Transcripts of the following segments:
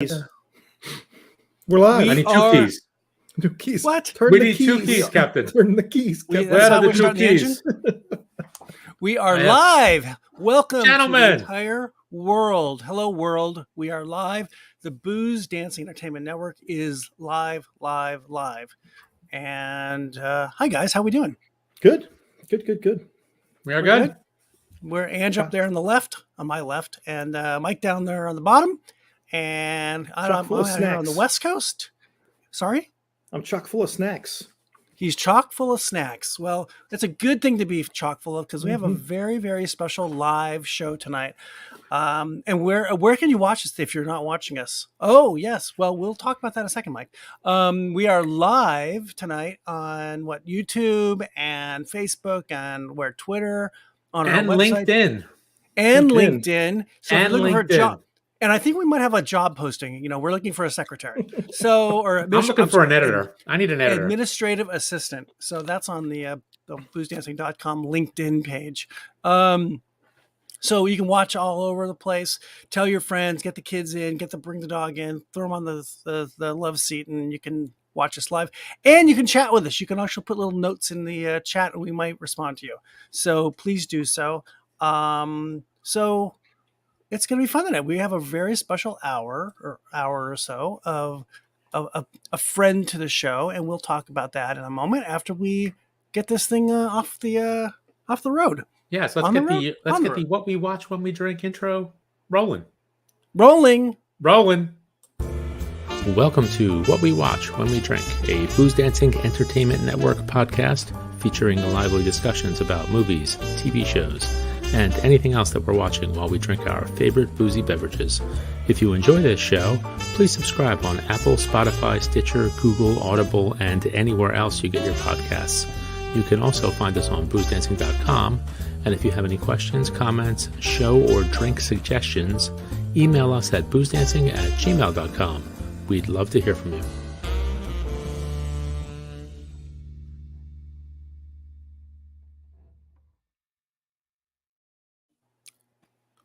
We're live. I need two keys. Two keys. What? Turn We the need keys. two keys, Captain. Turn the keys. Captain. Where are the two keys? We are live. Welcome Gentlemen. to the entire world. Hello, world. We are live. The BoozeDancing Entertainment Network is live. And hi, guys. How we doing? Good. We are good. We're Ange up there on the left, on my left, and Mike down there on the bottom. And I'm out here on the West Coast. Sorry? I'm chock full of snacks. He's chock full of snacks. Well, it's a good thing to be chock full of because we have a very, very special live show tonight. And where can you watch us if you're not watching us? Oh, yes. Well, we'll talk about that in a second, Mike. We are live tonight on YouTube and Facebook and Twitter, on our website. LinkedIn. And LinkedIn. So and if you're looking for a LinkedIn. job. And I think we might have a job posting. You know, we're looking for a secretary. I'm looking for an editor. I need an editor. Administrative assistant. So that's on the BoozeDancing.com LinkedIn page. So you can watch all over the place. Tell your friends, get the kids in, bring the dog in, throw them on the love seat, and you can watch us live. And you can chat with us. You can actually put little notes in the chat, and we might respond to you. So please do so. It's going to be fun tonight. We have a very special hour or so of a friend to the show, and we'll talk about that in a moment after we get this thing off the road. Yes, let's get the what we watch when we drink intro rolling. Rolling. Welcome to What We Watch When We Drink, a BoozeDancing Entertainment Network podcast featuring lively discussions about movies, TV shows, and anything else that we're watching while we drink our favorite boozy beverages. If you enjoy this show, please subscribe on Apple, Spotify, Stitcher, Google, Audible, and anywhere else you get your podcasts. You can also find us on BoozeDancing.com, and if you have any questions, comments, show or drink suggestions, email us at BoozeDancing@gmail.com. We'd love to hear from you.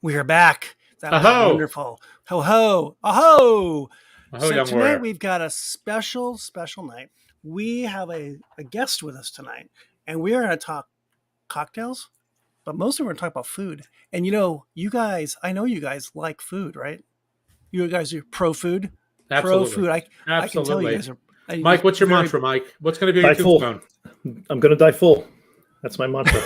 We are back. That was wonderful. Ho ho. Aho. So tonight we've got a special night. We have a guest with us tonight, and we are going to talk cocktails, but mostly we're going to talk about food. And you know, I know you guys like food, right? You guys are pro food. Absolutely. Pro food. I can tell you guys are. Mike, what's your mantra, Mike? What's going to be your tombstone? I'm going to die full. That's my mantra.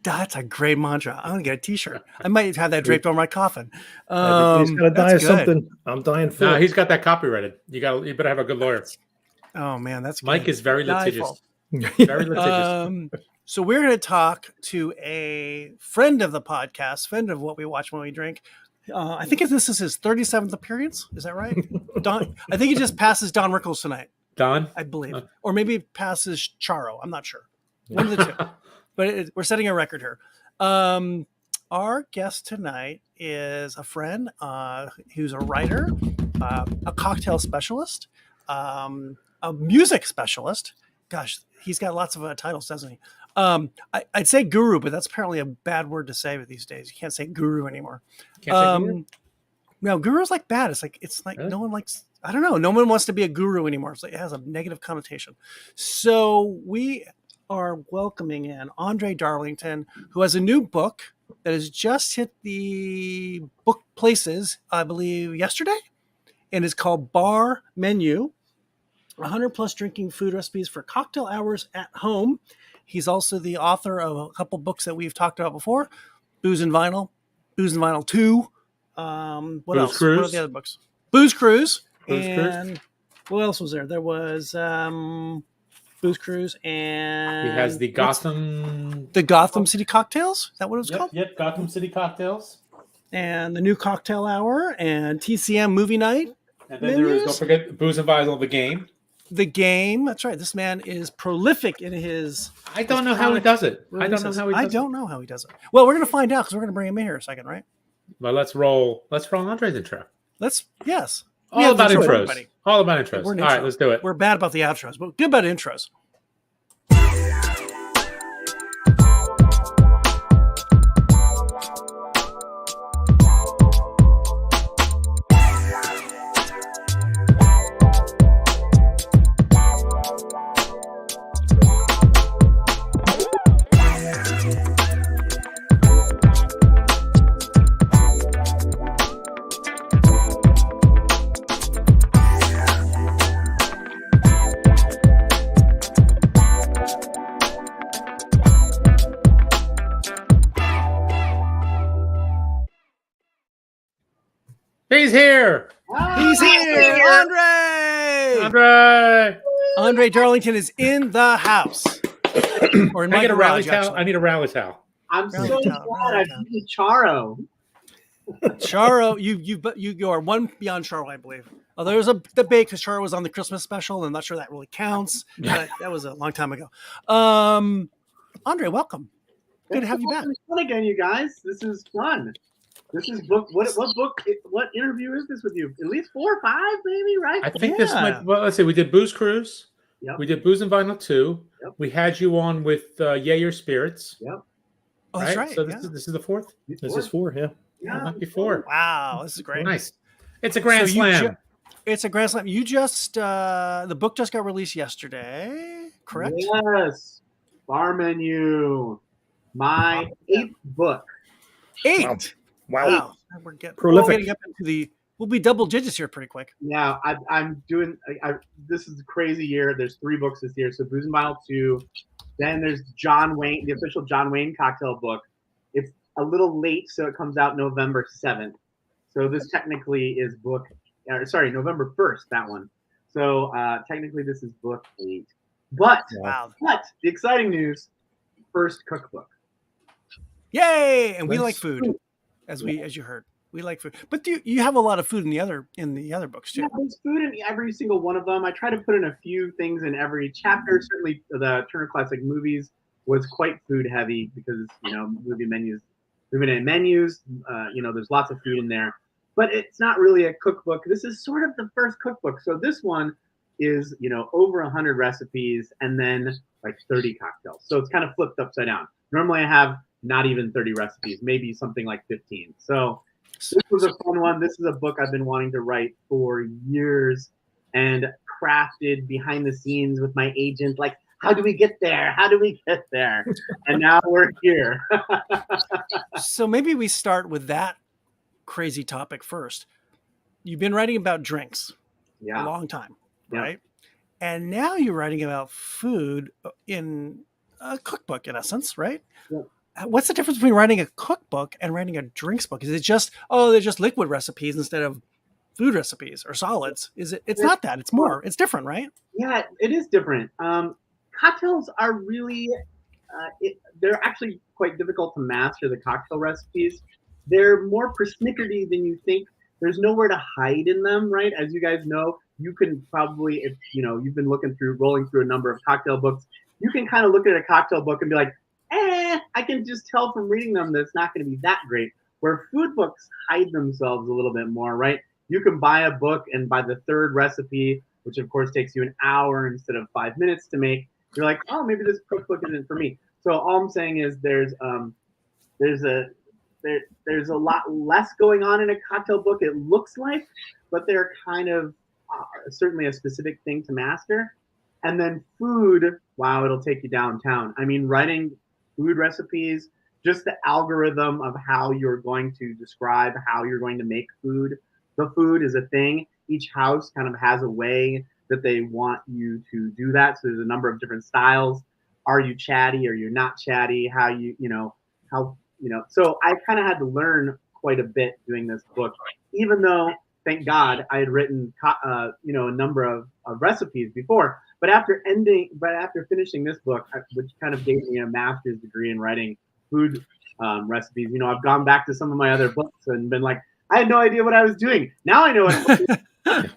That's a great mantra. I'm gonna get a T-shirt. I might have that draped on my coffin. He's gonna die of something. I'm dying full. No, he's got that copyrighted. You better have a good lawyer. Oh man, that's good. Mike is very litigious. Very litigious. So we're gonna talk to a friend of the podcast, friend of What We Watch When We Drink. I think this is his 37th appearance. Is that right? Don. I think he just passes Don Rickles tonight. Don, I believe, or maybe passes Charo. I'm not sure. One of the two. But we're setting a record here. Our guest tonight is a friend who's a writer, a cocktail specialist, a music specialist. Gosh, he's got lots of titles, doesn't he? I'd say guru, but that's apparently a bad word to say these days. You can't say guru anymore. Can't say guru? No, guru's like bad. It's like really? No one likes. I don't know. No one wants to be a guru anymore. It has a negative connotation. So we are welcoming in André Darlington, who has a new book that has just hit the book places, I believe, yesterday, and is called Bar Menu, 100 plus drinking food recipes for cocktail hours at home. He's also the author of a couple books that we've talked about before, Booze and Vinyl 2. What else? Cruise? What are the other books? Booze Cruise. Cruise. What else was there? There was Booze Cruise, and he has the Gotham City Cocktails. Is that what it was called? Yep, Gotham City Cocktails. And the new Cocktail Hour and TCM Movie Night. And then there is, don't forget, Booze and Vinyl, the game. The game. That's right. This man is prolific in his. I don't know how he does it. I don't know how he does it. Well, we're going to find out because we're going to bring him in here in a second, right? Well, let's roll Andre's intro. Yes. All about intros. All about intros. All right, let's do it. We're bad about the outros, but good about intros. here. He's here. André Darlington is in the house. Or in Can I my get a rally garage, towel? actually. I need a rally towel. I'm Rally so towel, glad rally I towel. beat Charo. Charo, you are one beyond Charo, I believe. Oh, there was a debate because Charo was on the Christmas special, and I'm not sure that really counts. But that was a long time ago. André, welcome. Good to have you back. Fun again, you guys. This is fun. This is book. What interview is this with you? At least 4 or 5, maybe, right? I think this might. Well, let's see. We did Booze Cruise. Yep. We did Booze and Vinyl 2. Yep. We had you on with Yay Your Spirits. Yep. Oh, that's right. So this is the 4th. This is 4, yeah. Yeah, might be 4. Wow, this is great. Nice. It's a grand slam. It's a grand slam. You just the book just got released yesterday, correct? Yes. Bar Menu. My 8th book. 8. Wow. We're Prolific. getting up into we'll be double digits here pretty quick. Yeah, I'm doing. This is a crazy year. There's 3 books this year. So Booze and Vinyl 2. Then there's John Wayne, the official John Wayne cocktail book. It's a little late, so it comes out November 7th. So this technically is November 1st, that one. So technically this is book 8. But the exciting news, first cookbook. Yay! And we like food, as you heard. We like food. But you have a lot of food in the other books too. Yeah, there's food in every single one of them. I try to put in a few things in every chapter. Certainly the Turner Classic Movies was quite food heavy because, movie menus, there's lots of food in there. But it's not really a cookbook. This is sort of the first cookbook. So this one is, over 100 recipes and then like 30 cocktails. So it's kind of flipped upside down. Normally I have not even 30 recipes, maybe something like 15. So this was a fun one. This is a book I've been wanting to write for years and crafted behind the scenes with my agent. Like, how do we get there? How do we get there? And now we're here. So maybe we start with that crazy topic first. You've been writing about drinks a long time, right? And now you're writing about food in a cookbook, in essence, right? Yeah. What's the difference between writing a cookbook and writing a drinks book? Is it just, they're just liquid recipes instead of food recipes or solids? It's not that. It's more. It's different, right? Yeah, it is different. Cocktails are really, they're actually quite difficult to master, the cocktail recipes. They're more persnickety than you think. There's nowhere to hide in them, right? As you guys know, you can probably, if you've been rolling through a number of cocktail books, you can kind of look at a cocktail book and be like, I can just tell from reading them that it's not going to be that great. Where food books hide themselves a little bit more, right? You can buy a book and by the 3rd recipe, which of course takes you an hour instead of 5 minutes to make, you're like, oh, maybe this cookbook isn't for me. So all I'm saying is there's a lot less going on in a cocktail book, it looks like, but they're kind of certainly a specific thing to master. And then food, wow, it'll take you downtown. I mean, writing food recipes, just the algorithm of how you're going to describe how you're going to make food. The food is a thing. Each house kind of has a way that they want you to do that. So there's a number of different styles. Are you chatty? Are you not chatty? So I kind of had to learn quite a bit doing this book, even though, thank God, I had written, a number of recipes before. But after finishing this book, which kind of gave me a master's degree in writing food recipes, I've gone back to some of my other books and been like, I had no idea what I was doing. Now I know what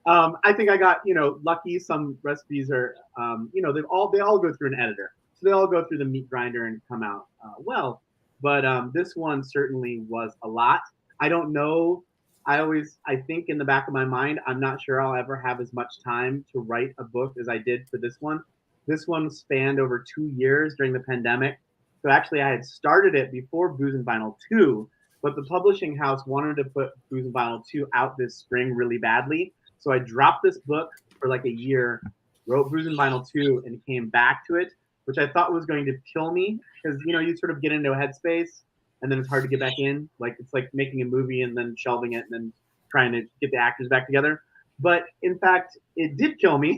I think I got, lucky. Some recipes are, they all go through an editor. So they all go through the meat grinder and come out well. But this one certainly was a lot. I don't know. I think in the back of my mind, I'm not sure I'll ever have as much time to write a book as I did for this one. This one spanned over 2 years during the pandemic. So actually I had started it before Booze and Vinyl 2, but the publishing house wanted to put Booze and Vinyl 2 out this spring really badly. So I dropped this book for like a year, wrote Booze and Vinyl 2 and came back to it, which I thought was going to kill me because, you sort of get into a headspace and then it's hard to get back in. Like it's like making a movie and then shelving it and then trying to get the actors back together. But in fact, it did kill me.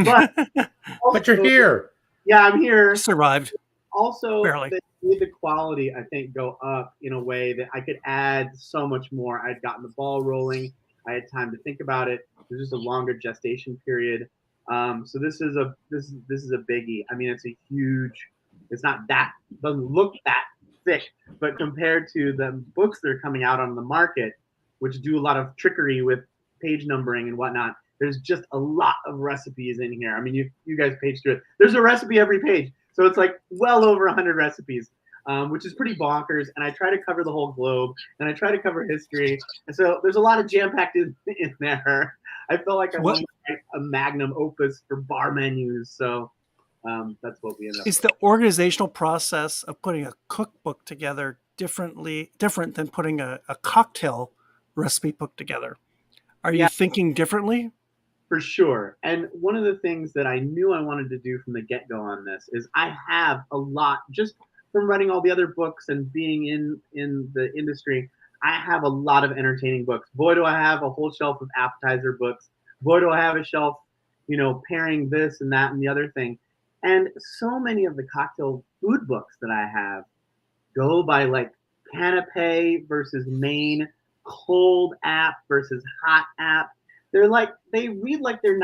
But you're here. Yeah, I'm here. Survived. also Barely. they made the quality, I think, go up in a way that I could add so much more. I'd gotten the ball rolling. I had time to think about it. There's just a longer gestation period. So this is a biggie. I mean, it's a huge. It's not that, doesn't look that thick, but compared to the books that are coming out on the market, which do a lot of trickery with page numbering and whatnot, there's just a lot of recipes in here. I mean, you guys page through it. There's a recipe every page, so it's like well over 100 recipes, which is pretty bonkers. And I try to cover the whole globe, and I try to cover history, and so there's a lot of jam packed in there. I felt like I wanted to write a magnum opus for bar menus, so. That's what we end up. Is the organizational process of putting a cookbook together different than putting a cocktail recipe book together? Are you thinking differently? For sure. And one of the things that I knew I wanted to do from the get-go on this is I have a lot, just from writing all the other books and being in the industry, I have a lot of entertaining books. Boy, do I have a whole shelf of appetizer books. Boy, do I have a shelf, pairing this and that and the other thing. And so many of the cocktail food books that I have go by like canapé versus main, cold app versus hot app. They read like they're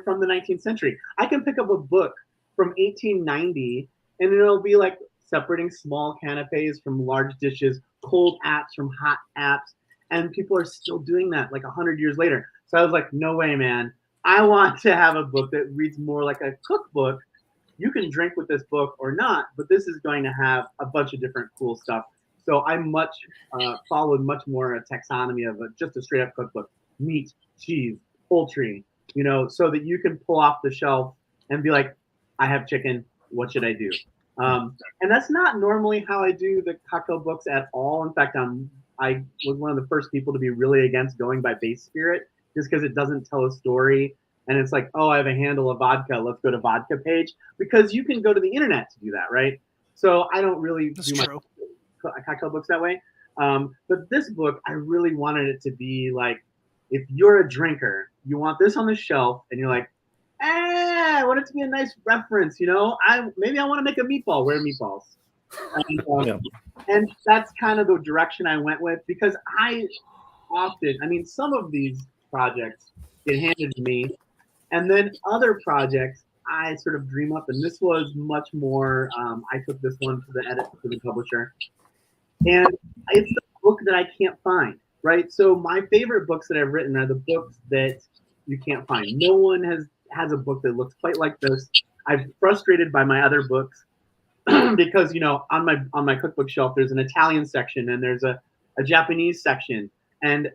from the 19th century. I can pick up a book from 1890 and it'll be like separating small canapés from large dishes, cold apps from hot apps, and people are still doing that like 100 years later. So I was like, no way, man. I want to have a book that reads more like a cookbook. You can drink with this book or not, but this is going to have a bunch of different cool stuff. So I followed much more a taxonomy of just a straight up cookbook: meat, cheese, poultry, so that you can pull off the shelf and be like, I have chicken. What should I do? And that's not normally how I do the cocktail books at all. In fact, I was one of the first people to be really against going by base spirit, just because it doesn't tell a story. And it's like, oh, I have a handle of vodka. Let's go to vodka page, because you can go to the internet to do that, right? So I don't really do my cocktail books that way. But this book, I really wanted it to be like, if you're a drinker, you want this on the shelf, and you're like, I want it to be a nice reference, maybe I want to make a meatball. Where are meatballs? And that's kind of the direction I went with, because some of these projects get handed to me. And then other projects I sort of dream up, and this was much more. I took this one to the publisher, and it's the book that I can't find. Right, so my favorite books that I've written are the books that you can't find. No one has a book that looks quite like this. I'm frustrated by my other books because on my cookbook shelf there's an Italian section and there's a Japanese section. And,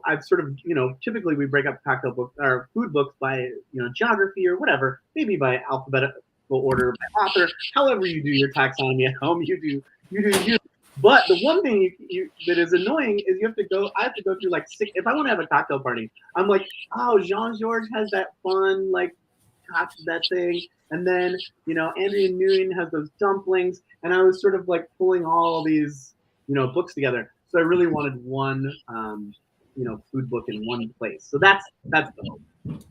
I've sort of, typically we break up cocktail books or food books by, geography or whatever, maybe by alphabetical order, by author, however you do your taxonomy at home, you do you. But the one thing that is annoying is I have to go through like 6, if I want to have a cocktail party, I'm like, oh, Jean-Georges has that fun, like, that thing. And then, Andrea Nguyen has those dumplings. And I was sort of like pulling all these, books together. So I really wanted one, food book in one place. So that's the hope.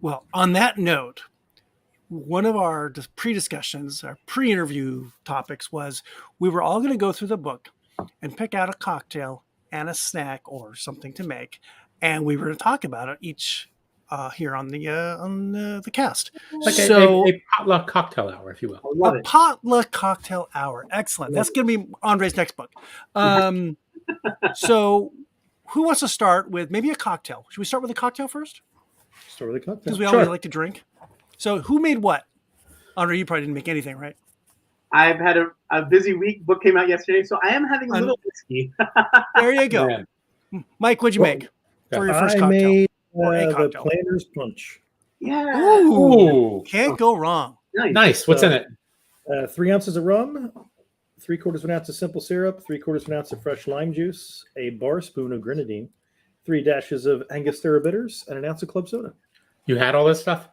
Well, on that note, one of our pre-discussions, our pre-interview topics was we were all going to go through the book and pick out a cocktail and a snack or something to make, and we were going to talk about it each here on the cast. Like a potluck cocktail hour, if you will. A potluck cocktail hour. Excellent. That's going to be Andre's next book. So who wants to start with maybe a cocktail? Should we start with a cocktail first? Start with a cocktail. Because we always like to drink. So who made what? Andre, you probably didn't make anything, right? I've had a busy week. Book came out yesterday, so I am having a little whiskey. There you go. Yeah. Mike, what'd you make for your first cocktail? I made the Planter's Punch. Yeah. Ooh, can't go wrong. Nice. What's in it? 3 ounces of rum, 3/4 of an ounce of simple syrup, 3/4 of an ounce of fresh lime juice, a bar spoon of grenadine, 3 dashes of Angostura bitters, and an ounce of club soda. You had all this stuff?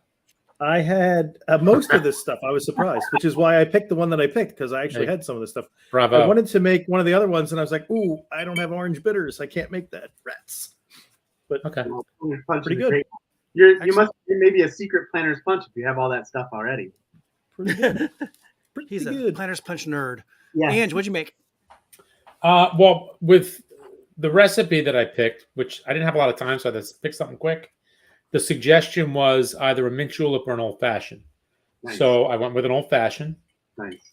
I had most of this stuff. I was surprised, which is why I picked the one that I picked, because I actually had some of this stuff. Bravo. I wanted to make one of the other ones, and I was like, ooh, I don't have orange bitters. I can't make that. Rats. But okay. Punch pretty good. You must be maybe a secret Planter's Punch if you have all that stuff already. Pretty Pretty He's a good. Planner's Punch nerd. Yeah. Ange, what'd you make? Well, with the recipe that I picked, which I didn't have a lot of time, so I had to pick something quick. The suggestion was either a mint julep or an old fashioned. Nice. So I went with an old fashioned. Nice.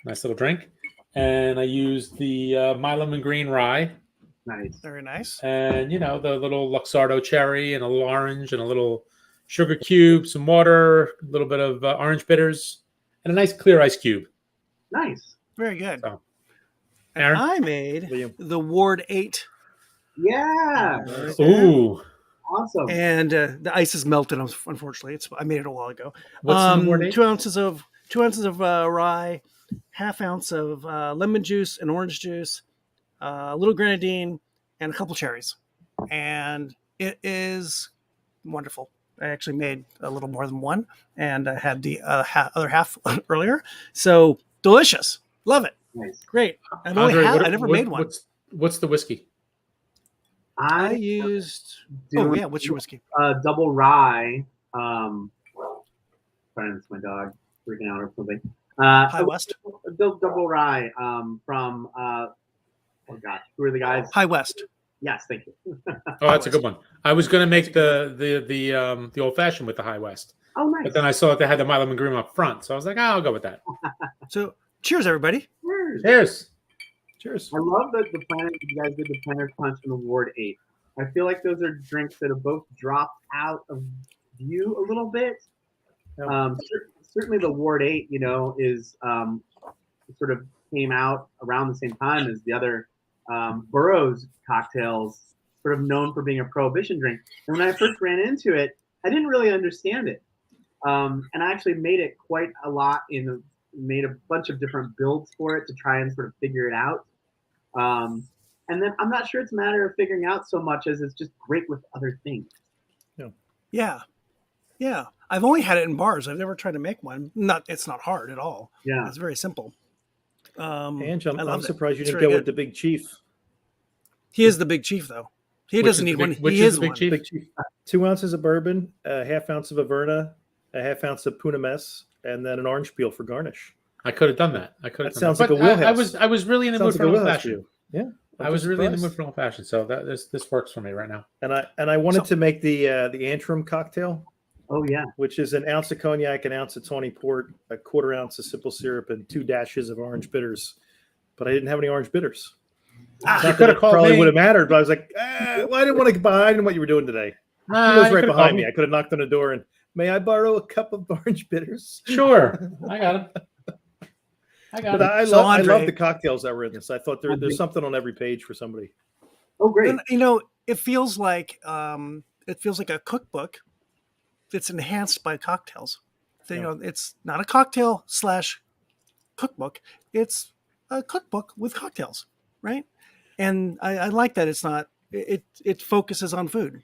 Nice little drink. And I used the My Lemon Green rye. Nice. Very nice. And, the little Luxardo cherry and a little orange and a little sugar cube, some water, a little bit of orange bitters, and a nice clear ice cube. Nice. Very good. So, And Aaron? I made William. the Ward 8. Yeah. Ooh. Awesome. And the ice is melted. Unfortunately, I made it a while ago. What's in the Ward 8? 2 ounces of rye, half ounce of lemon juice and orange juice, a little grenadine, and a couple cherries. And it is wonderful. I actually made a little more than one, and I had the other half earlier. So delicious. Love it. Nice. Great. I never made one. What's the whiskey? I used. do Oh yeah, what's your whiskey? double rye. Sorry, that's my dog freaking out or something. High West. Double rye from oh gosh, who are the guys? High West. Yes, thank you. Oh, that's a good one. I was going to make the old fashioned with the High West, Oh, nice. but then I saw that they had the My Lemon Green up front, so I was like, I'll go with that. So cheers, everybody. Cheers. Cheers. Cheers. I love that you guys did the Planner's Punch and the Ward 8. I feel like those are drinks that have both dropped out of view a little bit. Certainly the Ward 8, is sort of came out around the same time as the other Burroughs cocktails, sort of known for being a prohibition drink. And when I first ran into it, I didn't really understand it. And I actually made it quite a lot made a bunch of different builds for it to try and sort of figure it out. And then I'm not sure it's a matter of figuring out so much as it's just great with other things. Yeah. Yeah. I've only had it in bars. I've never tried to make one. It's not hard at all. Yeah. It's very simple. Ange, I'm loved it. surprised you It's didn't very go good. with the Big Chief. He is the big chief, though. He Which doesn't is need the one. big- which He is is the big one. chief? Big Chief. 2 ounces of bourbon, a half ounce of Averna, a half ounce of Puna Mess, and then an orange peel for garnish. I could have done that. That sounds like But a wheelhouse. I was really in the mood Sounds for like a an old wheelhouse for fashioned. you. Yeah. I was really in the mood surprised. for an old fashioned, so this works for me right now. And I wanted to make the Antrim cocktail, Oh, yeah. which is an ounce of cognac, an ounce of tawny port, a quarter ounce of simple syrup, and 2 dashes of orange bitters. But I didn't have any orange bitters. You Not could that have it called probably me. would have mattered, but I was like, well, I didn't want to buy. I didn't know what you were doing today. He was right behind me. I could have knocked on the door and, may I borrow a cup of orange bitters? Sure, I got him. But I So, love Andre- the cocktails that were in this. I thought there's something on every page for somebody. Oh, great. And, it feels like a cookbook that's enhanced by cocktails. So, it's not a cocktail / cookbook. It's a cookbook with cocktails, right? And I like that it's not. It focuses on food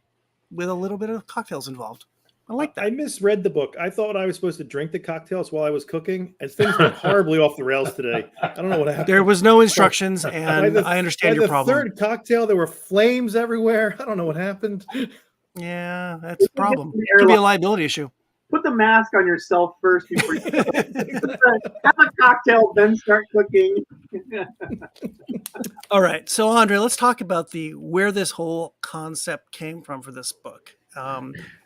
with a little bit of cocktails involved. I like that. I misread the book. I thought I was supposed to drink the cocktails while I was cooking, and things went horribly off the rails today. I don't know what happened. There was no instructions, and I By understand your the problem. third cocktail, there were flames everywhere. I don't know what happened. Yeah, that's a problem. It could be a liability issue. Put the mask on yourself first before you have a cocktail, then start cooking. All right, so Andre, let's talk about where this whole concept came from for this book.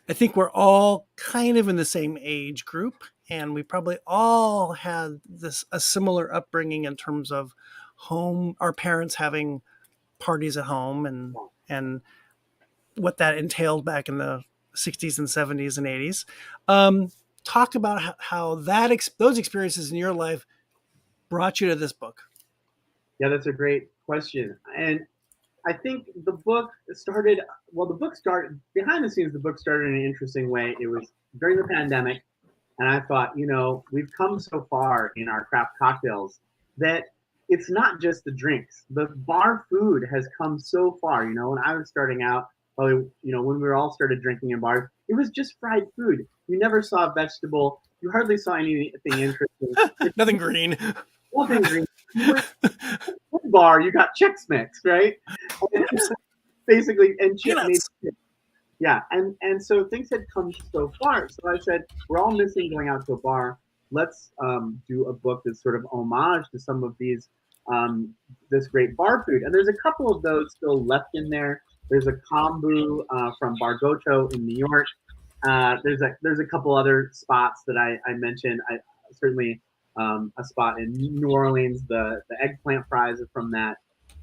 I think we're all kind of in the same age group, and we probably all had a similar upbringing in terms of our parents having parties at home and what that entailed back in the 60s and 70s and 80s. Talk about how those experiences in your life brought you to this book. Yeah, that's a great question. And I think the book started behind the scenes. The book started in an interesting way. It was during the pandemic. And I thought, we've come so far in our craft cocktails that it's not just the drinks. The bar food has come so far. When I was starting out, probably, when we all started drinking in bars, it was just fried food. You never saw a vegetable. You hardly saw anything interesting. Nothing green. Nothing green. One bar, you got Chex Mix, right? Basically, and chip made chips. Yeah, and so things had come so far. So I said, we're all missing going out to a bar. let's do a book that's sort of homage to some of these this great bar food. And there's a couple of those still left in there. There's a kombu from Bargocho in New York. There's a couple other spots that I mentioned. I certainly a spot in New Orleans. The eggplant fries are from that.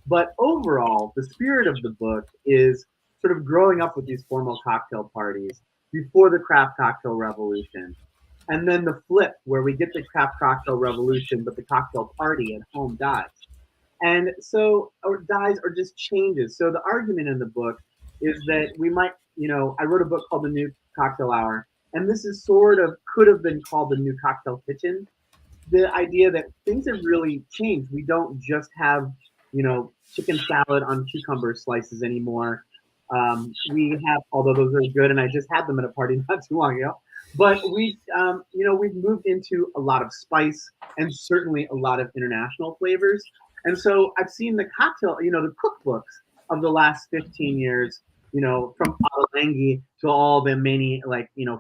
But overall, the spirit of the book is sort of growing up with these formal cocktail parties before the craft cocktail revolution. And then the flip, where we get the craft cocktail revolution, but the cocktail party at home dies. And so, or dies or just changes. So the argument in the book is that we might, I wrote a book called The New Cocktail Hour, and this is sort of could have been called The New Cocktail Kitchen. The idea that things have really changed. We don't just have, chicken salad on cucumber slices anymore. We have, although those are good, and I just had them at a party not too long ago. But we've moved into a lot of spice and certainly a lot of international flavors. And so I've seen the cocktail, the cookbooks of the last 15 years, from Ottolenghi to all the many,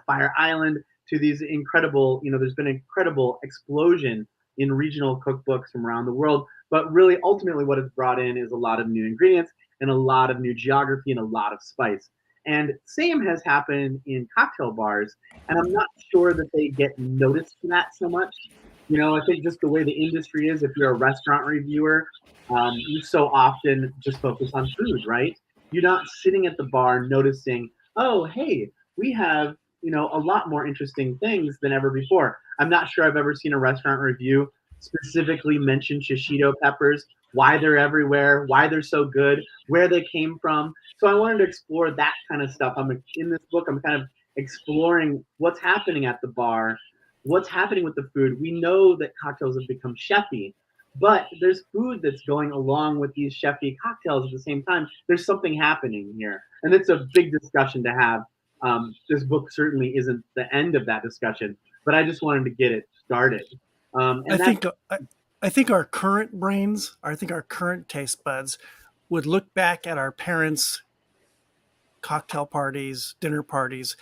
Fire Island to these incredible, there's been an incredible explosion in regional cookbooks from around the world. But really, ultimately, what it's brought in is a lot of new ingredients and a lot of new geography and a lot of spice. And same has happened in cocktail bars. And I'm not sure that they get noticed for that so much. I think just the way the industry is, if you're a restaurant reviewer, you so often just focus on food, right? You're not sitting at the bar noticing, oh, hey, we have, a lot more interesting things than ever before. I'm not sure I've ever seen a restaurant review specifically mention shishito peppers, why they're everywhere, why they're so good, where they came from. So I wanted to explore that kind of stuff. In this book, I'm kind of exploring what's happening at the bar, what's happening with the food. We know that cocktails have become chefy, but there's food that's going along with these chefy cocktails at the same time. There's something happening here. And it's a big discussion to have. This book certainly isn't the end of that discussion, but I just wanted to get it started. I think our current brains, I think our current taste buds would look back at our parents' cocktail parties, dinner parties,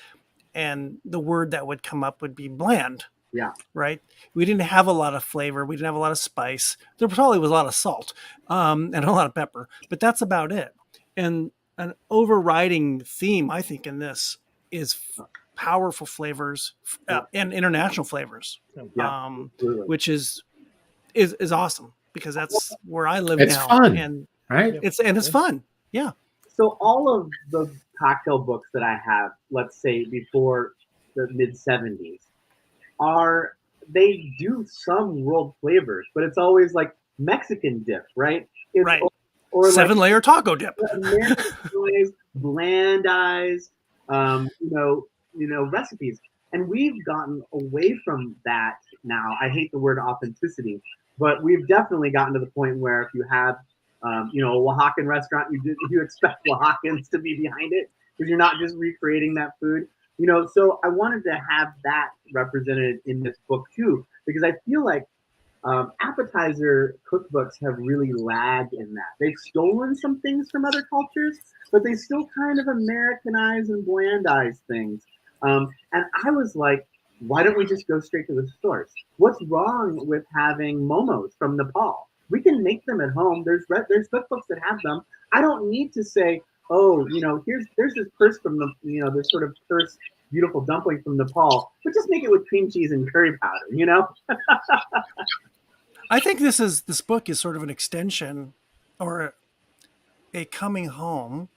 and the word that would come up would be bland. Yeah. Right. We didn't have a lot of flavor. We didn't have a lot of spice. There probably was a lot of salt and a lot of pepper, but that's about it. And an overriding theme, I think, in this is powerful flavors and international flavors, which is awesome because that's where I live it's now. Fun, and right? It's fun. Yeah. So all of the cocktail books that I have, let's say before the mid 70s, they do some world flavors, but it's always like Mexican dip, right? It's right. Or 7-layer taco dip. American bland eyes, recipes. And we've gotten away from that now. I hate the word authenticity, but we've definitely gotten to the point where if you have, a Oaxacan restaurant, you expect Oaxacans to be behind it because you're not just recreating that food. So I wanted to have that represented in this book too, because I feel like appetizer cookbooks have really lagged in that. They've stolen some things from other cultures, but they still kind of Americanize and blandize things. And I was like, why don't we just go straight to the source? What's wrong with having momos from Nepal? We can make them at home. There's cookbooks that have them. I don't need to say, oh, there's this purse from this sort of purse, beautiful dumpling from Nepal, but just make it with cream cheese and curry powder, I think this book is sort of an extension or a coming home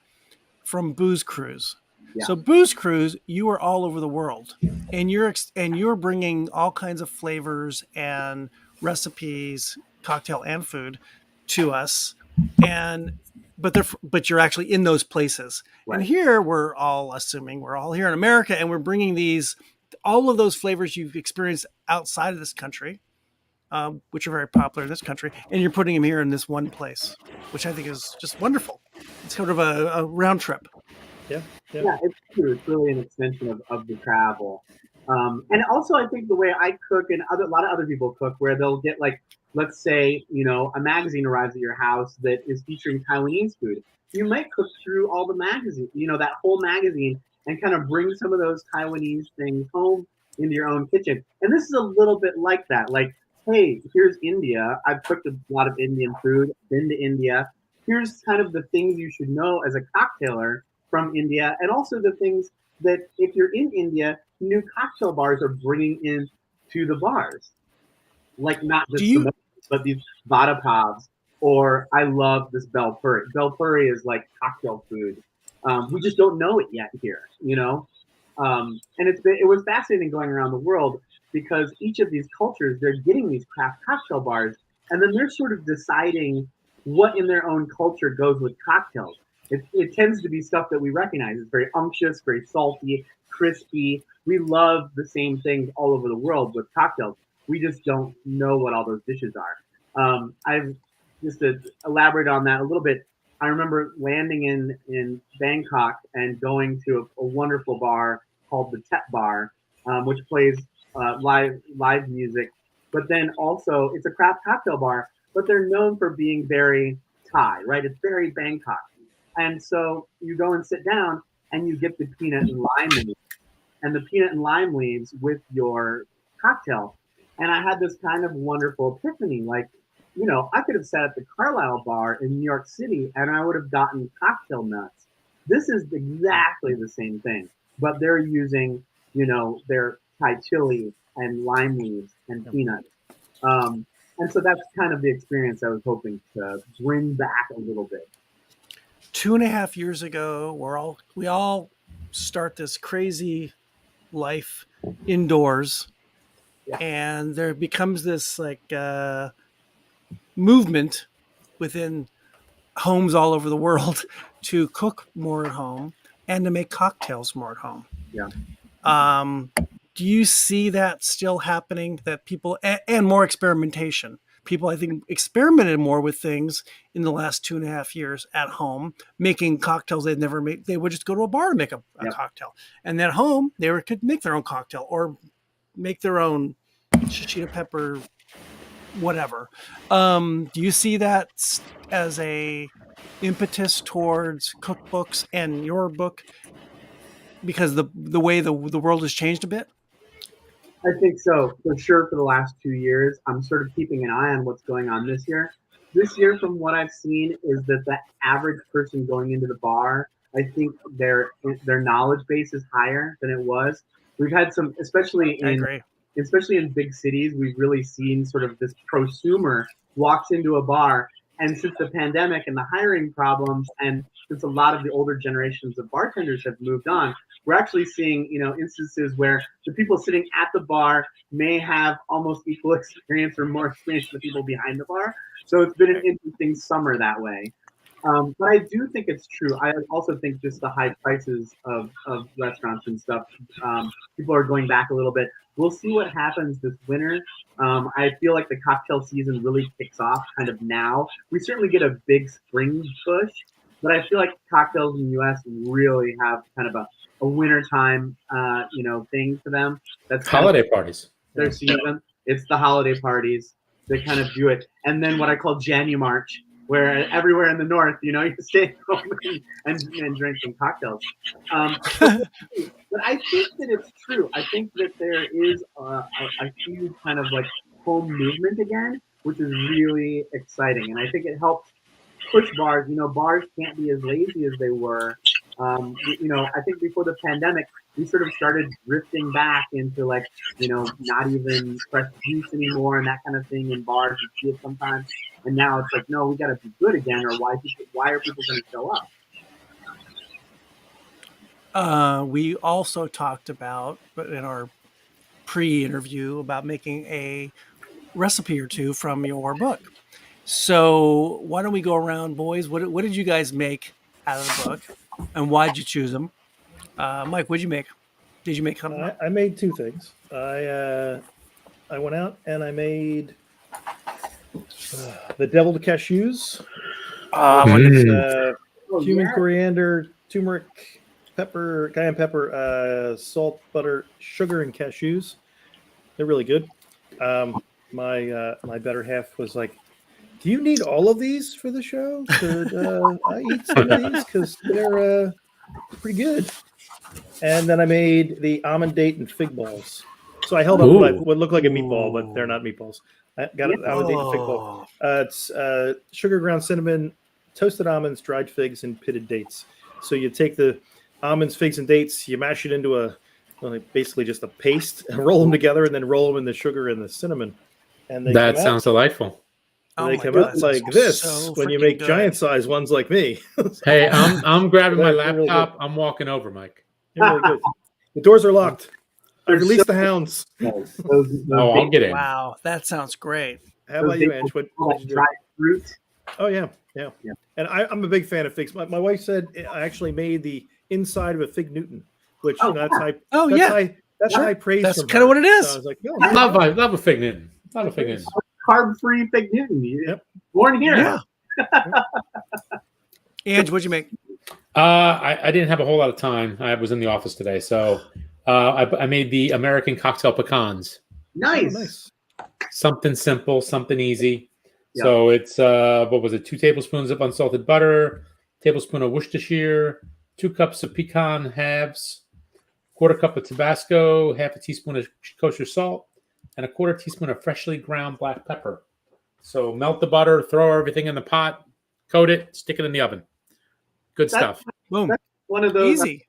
from Booze Cruise. Yeah. So Booze Cruise, you are all over the world, and you're bringing all kinds of flavors and recipes, cocktail and food, to us, but you're actually in those places. Right. And here we're all here in America, and we're bringing all of those flavors you've experienced outside of this country, which are very popular in this country, and you're putting them here in this one place, which I think is just wonderful. It's sort of a round trip. Yeah, it's true. It's really an extension of the travel. And also I think the way I cook and a lot of other people cook, where they'll get let's say, a magazine arrives at your house that is featuring Taiwanese food. You might cook through all the magazine, that whole magazine, and kind of bring some of those Taiwanese things home into your own kitchen. And this is a little bit like that. Like, hey, here's India. I've cooked a lot of Indian food, been to India. Here's kind of the things you should know as a cocktailer from India, and also the things that if you're in India, new cocktail bars are bringing in to the bars. Like not just samosas, but these vada pavs, or I love this bel puri. Bel puri is like cocktail food. We just don't know it yet here, you know. And it was fascinating going around the world because each of these cultures, they're getting these craft cocktail bars, and then they're sort of deciding what in their own culture goes with cocktails. It tends to be stuff that we recognize. It's very unctuous, very salty, crispy. We love the same things all over the world with cocktails. We just don't know what all those dishes are. I've just to elaborate on that a little bit. I remember landing in Bangkok and going to a wonderful bar called the Tep Bar, which plays live music. But then also it's a craft cocktail bar, but they're known for being very Thai, right? It's very Bangkok. And so you go and sit down and you get the peanut and lime leaves, and the peanut and lime leaves with your cocktail. And I had this kind of wonderful epiphany, like, you know, I could have sat at the Carlisle bar in New York City and I would have gotten cocktail nuts. This is exactly the same thing, but they're using, you know, their Thai chili and lime leaves and peanuts. And so that's kind of the experience I was hoping to bring back a little bit. 2.5 years ago, we all start this crazy life indoors, and there becomes this like movement within homes all over the world to cook more at home and to make cocktails more at home. Yeah. Do you see that still happening? That people and more experimentation. People, I think, experimented more with things in the last 2.5 years at home, making cocktails they'd never made. They would just go to a bar to make a cocktail. And then at home, could make their own cocktail or make their own shishito pepper, whatever. Do you see that as a impetus towards cookbooks and your book because the way the world has changed a bit? I think so, for sure. For the last 2 years, I'm sort of keeping an eye on what's going on this year. This year, from what I've seen, is that the average person going into the bar, I think their knowledge base is higher than it was. We've had some, especially in big cities, we've really seen sort of this prosumer walks into a bar, and since the pandemic and the hiring problems, and since a lot of the older generations of bartenders have moved on, we're actually seeing, you know, instances where the people sitting at the bar may have almost equal experience or more experience than the people behind the bar. So it's been an interesting summer that way. But I do think it's true. I also think just the high prices of restaurants and stuff, people are going back a little bit. We'll see what happens this winter. I feel like the cocktail season really kicks off kind of now. We certainly get a big spring push, but I feel like cocktails in the U.S. really have kind of a wintertime, thing for them. That's holiday parties. Their season. It's the holiday parties that kind of do it. And then what I call Janumarch, where everywhere in the north, you stay home and drink some cocktails. But I think that it's true. I think that there is a huge kind of like home movement again, which is really exciting. And I think it helps push bars. Bars can't be as lazy as they were. I think before the pandemic, we sort of started drifting back into like, not even fresh juice anymore and that kind of thing in bars. You see it sometimes. And now it's like, no, we got to be good again, or why are people going to show up? We also talked about, in our pre-interview, about making a recipe or two from your book. So why don't we go around, boys? What did you guys make out of the book, and why did you choose them? Mike, what did you make? Did you make something? I made two things. I went out and I made the deviled cashews. Cumin, coriander, turmeric, pepper, cayenne pepper, salt, butter, sugar, and cashews. They're really good. My better half was like, "Do you need all of these for the show? Could I eat some of these because they're pretty good?" And then I made the almond, date, and fig balls. So I held up Ooh. what looked like a meatball, but they're not meatballs. I would eat the fig ball. It's sugar, ground cinnamon, toasted almonds, dried figs, and pitted dates. So you take the almonds, figs, and dates, you mash it into basically just a paste, and roll them together, and then roll them in the sugar and the cinnamon. And That sounds delightful. They come out like this when you make giant size ones like me. Hey, I'm grabbing my laptop. Really I'm walking over, Mike. They're really good. The doors are locked. I released the hounds. I'll get in. Wow, that sounds great. How about you, Ange? What did you do? Dried fruit. Oh yeah. And I'm a big fan of figs. My wife said I actually made the inside of a fig Newton, which that's high. That's high praise. That's from kind of her. what it is. So I was like, Love a fig Newton. Love a fig Newton. Carb-free fig Newton. Yep. Born here. Yeah. Ange, what'd you make? I didn't have a whole lot of time. I was in the office today, so I made the American cocktail pecans. Nice. Something simple, something easy. Yep. So it's 2 tablespoons of unsalted butter, tablespoon of Worcestershire, 2 cups of pecan halves, 1/4 cup of Tabasco, 1/2 teaspoon of kosher salt, and 1/4 teaspoon of freshly ground black pepper. So melt the butter, throw everything in the pot, coat it, stick it in the oven. Good stuff. Boom. That's one of those. Easy.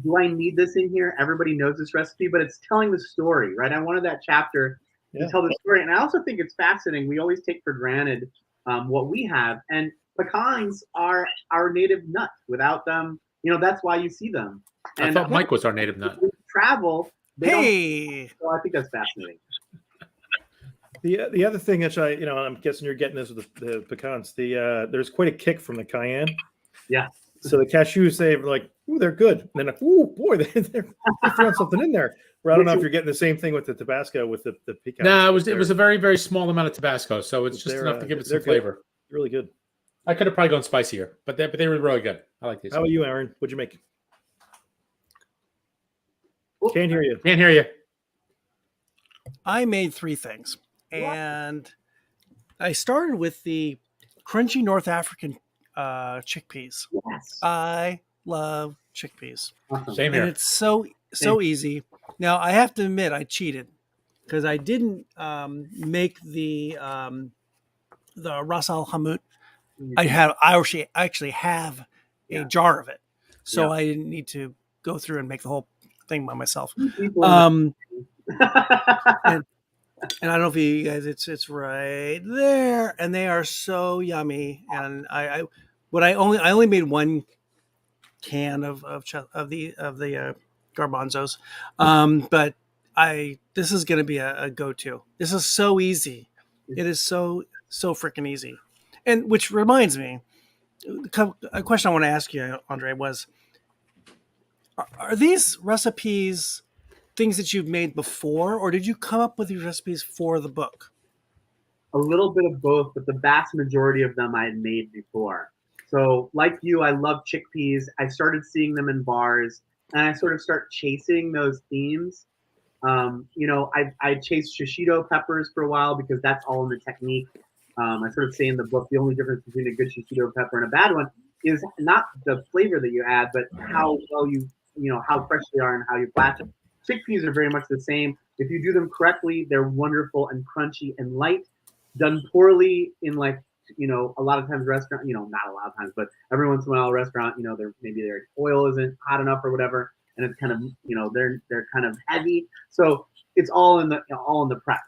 Do I need this in here? Everybody knows this recipe, but it's telling the story, right? I wanted that chapter to tell the story. And I also think it's fascinating. We always take for granted what we have. And pecans are our native nut. Without them, that's why you see them. And I thought Mike was our native nut. Travel. Hey. So I think that's fascinating. The other thing that I'm guessing you're getting this with the pecans. There's quite a kick from the cayenne. Yeah. So the cashews, they're like, ooh, they're good. And then, ooh, boy, they found something in there. Where I don't know if you're getting the same thing with the Tabasco with the pecan. No, it was a very, very small amount of Tabasco, so it's just enough to give it some flavor. Good. Really good. I could have probably gone spicier, but they were really good. I like these. How about you, Aaron? What'd you make? Can't hear you. Can't hear you. I made 3 things, and I started with the crunchy North African chickpeas. Yes. I love chickpeas. Same here. And it's so easy. Now I have to admit I cheated because I didn't make the ras al hanout. I actually have a jar of it, so I didn't need to go through and make the whole thing by myself. And I don't know if you guys, it's right there, and they are so yummy. And I only made 1 can of the garbanzos, but this is going to be a go-to. This is so easy. It is so freaking easy. And which reminds me, a question I want to ask you, Andre, was: are these recipes things that you've made before, or did you come up with these recipes for the book? A little bit of both, but the vast majority of them I had made before. So like you, I love chickpeas. I started seeing them in bars, and I sort of start chasing those themes. I chased shishito peppers for a while because that's all in the technique. I sort of say in the book, the only difference between a good shishito pepper and a bad one is not the flavor that you add, but how well how fresh they are and how you plant them. Chickpeas are very much the same. If you do them correctly, they're wonderful and crunchy and light. Done poorly in a lot of times restaurant, not a lot of times, but every once in a while a restaurant, maybe their oil isn't hot enough or whatever, and it's kind of, they're kind of heavy. So it's all in the prep.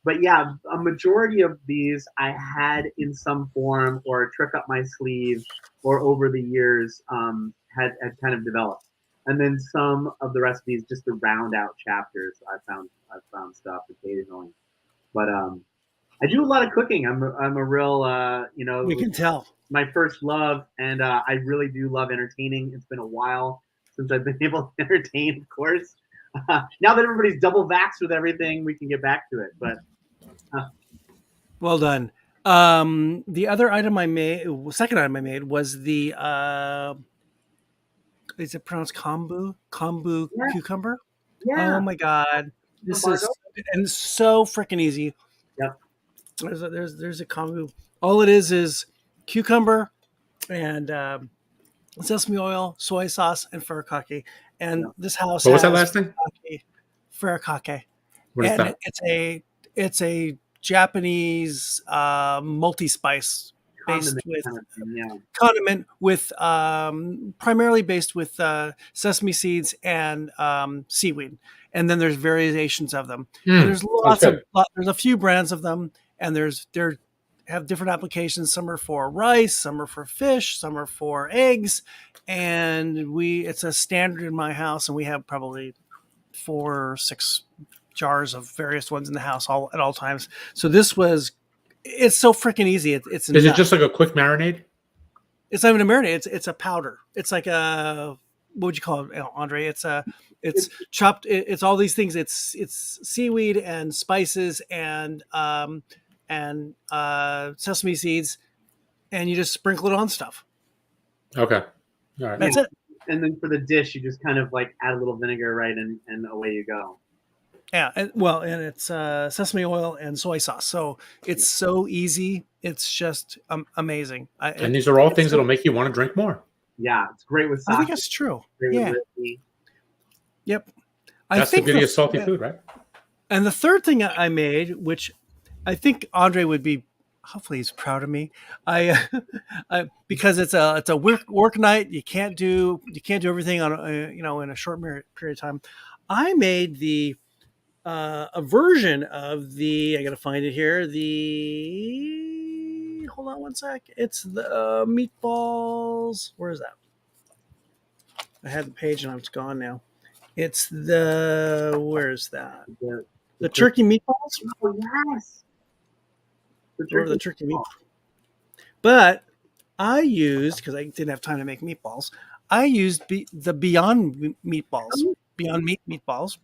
But yeah, a majority of these I had in some form or a trick up my sleeve or over the years had kind of developed. And then some of the recipes just to round out chapters. I found stuff occasionally, but I do a lot of cooking. I'm a real We can tell. My first love, and I really do love entertaining. It's been a while since I've been able to entertain, of course. Now that everybody's double vaxxed with everything, we can get back to it. But well done. The other second item I made was the is it pronounced kombu cucumber? Yeah. Oh my god, this is so freaking easy. Yep. There's a kombu. All it is cucumber and sesame oil, soy sauce, and furikake. And this house. What was that last thing? furikake. What is And that? it's a Japanese multi-spice based Condiment with kind of thing, yeah. condiment with primarily based with sesame seeds and seaweed, and then there's variations of them. And there's there's a few brands of them, and they're have different applications. Some are for rice, some are for fish, some are for eggs, and it's a standard in my house, and we have probably 4 or 6 jars of various ones in the house at all times. So it's so freaking easy. It's Is nuts. it just like a quick marinade? It's not even a marinade. It's a powder. It's like a, what would you call it, Andre? It's chopped. It's all these things. It's seaweed and spices and sesame seeds, and you just sprinkle it on stuff. Okay. All right. That's it. And then for the dish, you just kind of like add a little vinegar, right, and away you go. Yeah, and it's sesame oil and soy sauce, so it's so easy. It's just amazing. And these are all things that'll make you want to drink more. Yeah, it's great with I sake. think that's true. Yeah. Yep. That's the beauty of salty food, right? And the third thing I made, which I think Andre would be, hopefully he's proud of me. Because it's a work night. You can't do everything on in a short period of time. I made a version of I gotta find it here. Hold on one sec. It's the meatballs. Where is that? I had the page and it's gone now. It's where's that? The turkey meatballs? Oh, yes. The turkey meatballs. But I used, because I didn't have time to make meatballs, I used the Beyond meatballs. Beyond Meat meatballs,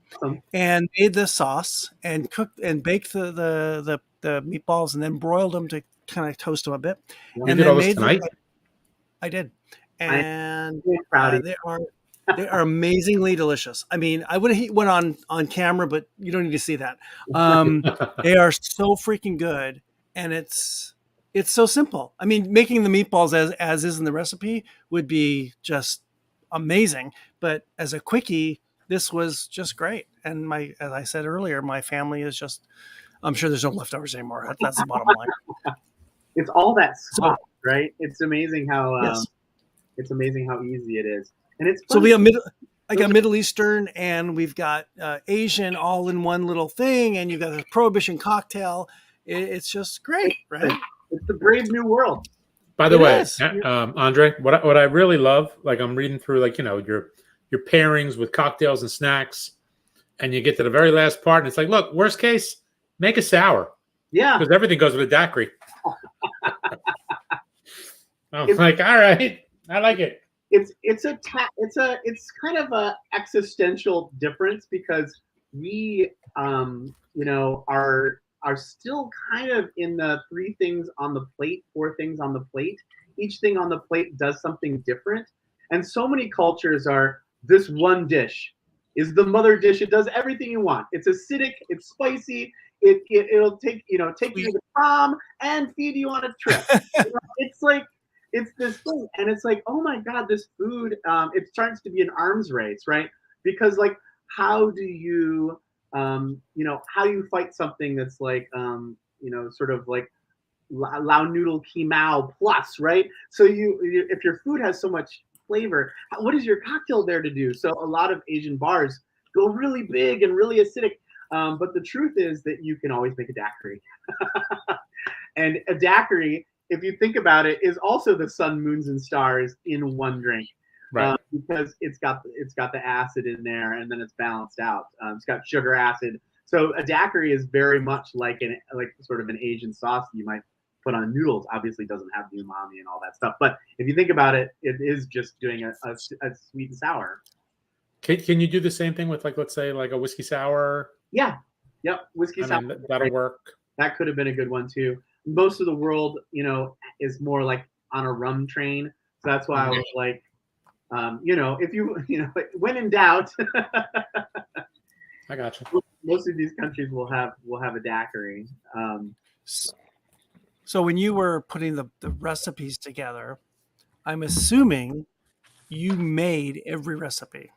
and made the sauce and cooked and baked the meatballs and then broiled them to kind of toast them a bit. And then made them. I did, and they are amazingly delicious. I mean, I would have went on camera, but you don't need to see that. They are so freaking good, and it's so simple. I mean, making the meatballs as is in the recipe would be just amazing, but as a quickie, this was just great. And as I said earlier, my family is just, I'm sure there's no leftovers anymore. That's the bottom line. It's all that sauce, right? It's amazing how easy it is. And it's funny. So I got Middle Eastern and we've got Asian all in one little thing, and you've got a Prohibition cocktail. It's just great, right? It's the brave new world. By the way, Andre, what I really love, like I'm reading through, like, your pairings with cocktails and snacks, and you get to the very last part, and it's like, look, worst case, make a sour. Yeah. Because everything goes with a daiquiri. I'm like, all right, I like it. It's kind of a existential difference, because we are still kind of in the 3 things on the plate, 4 things on the plate. Each thing on the plate does something different, and so many cultures are, this one dish is the mother dish. It does everything you want. It's acidic. It's spicy. It'll take you to prom and feed you on a trip. It's like, it's this thing, and it's like, oh my God, this food. It starts to be an arms race, right? Because like, how do you fight something that's like sort of like lao noodle kimao plus, right? So if your food has so much flavor, what is your cocktail there to do? So a lot of Asian bars go really big and really acidic, but the truth is that you can always make a daiquiri. And a daiquiri, if you think about it, is also the sun, moons, and stars in one drink, right? Because it's got the acid in there, and then it's balanced out. It's got sugar, acid. So a daiquiri is very much like sort of an Asian sauce that you might put on noodles. Obviously doesn't have the umami and all that stuff, but if you think about it, it is just doing a sweet and sour. Can you do the same thing with, like, let's say, like a whiskey sour? Yeah. Yep. Whiskey sour. That'll work. That could have been a good one too. Most of the world, is more like on a rum train. So that's why I was like, if you when in doubt, I got you. Most of these countries will have a daiquiri. So when you were putting the recipes together, I'm assuming you made every recipe.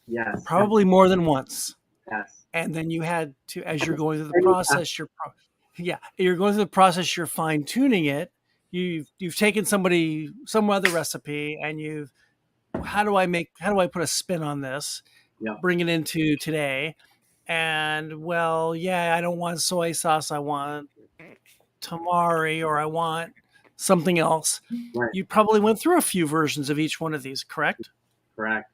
Yes. Probably more than once. Yes. And then you had to, as you're going through the process, you're going through the process, you're fine tuning it. You've taken some other recipe, and how do I put a spin on this? Yeah. Bring it into today. And well, yeah, I don't want soy sauce. I want tamari, or I want something else. Right. You probably went through a few versions of each one of these, correct? Correct.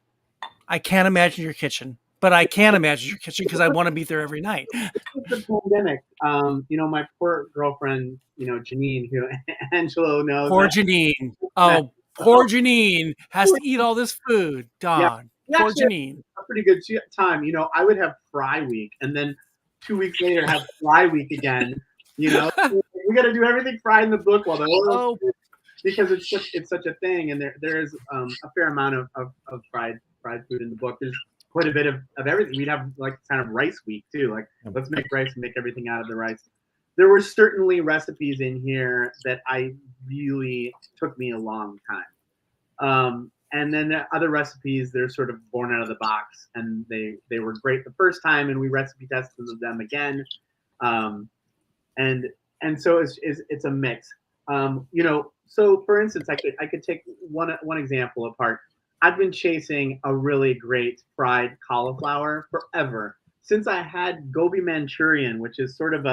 I can't imagine your kitchen, but I can imagine your kitchen because I want to be there every night. It's the pandemic. My poor girlfriend, Janine, who Angelo knows. Poor Janine. Oh, poor Janine has to eat all this food. God. Yeah. Poor Janine. A pretty good time. I would have fry week, and then 2 weeks later have fry week again. We got to do everything fried in the book while the oil, because it's such a thing, and there is a fair amount of fried food in the book. There's quite a bit of everything. We'd have like kind of rice week too. Like, let's make rice and make everything out of the rice. There were certainly recipes in here that I really took me a long time. And then the other recipes, they're sort of born out of the box, and they were great the first time, and we recipe tested them again. And so it's a mix. So for instance, I could take one example apart. I've been chasing a really great fried cauliflower forever. Since I had gobi Manchurian, which is sort of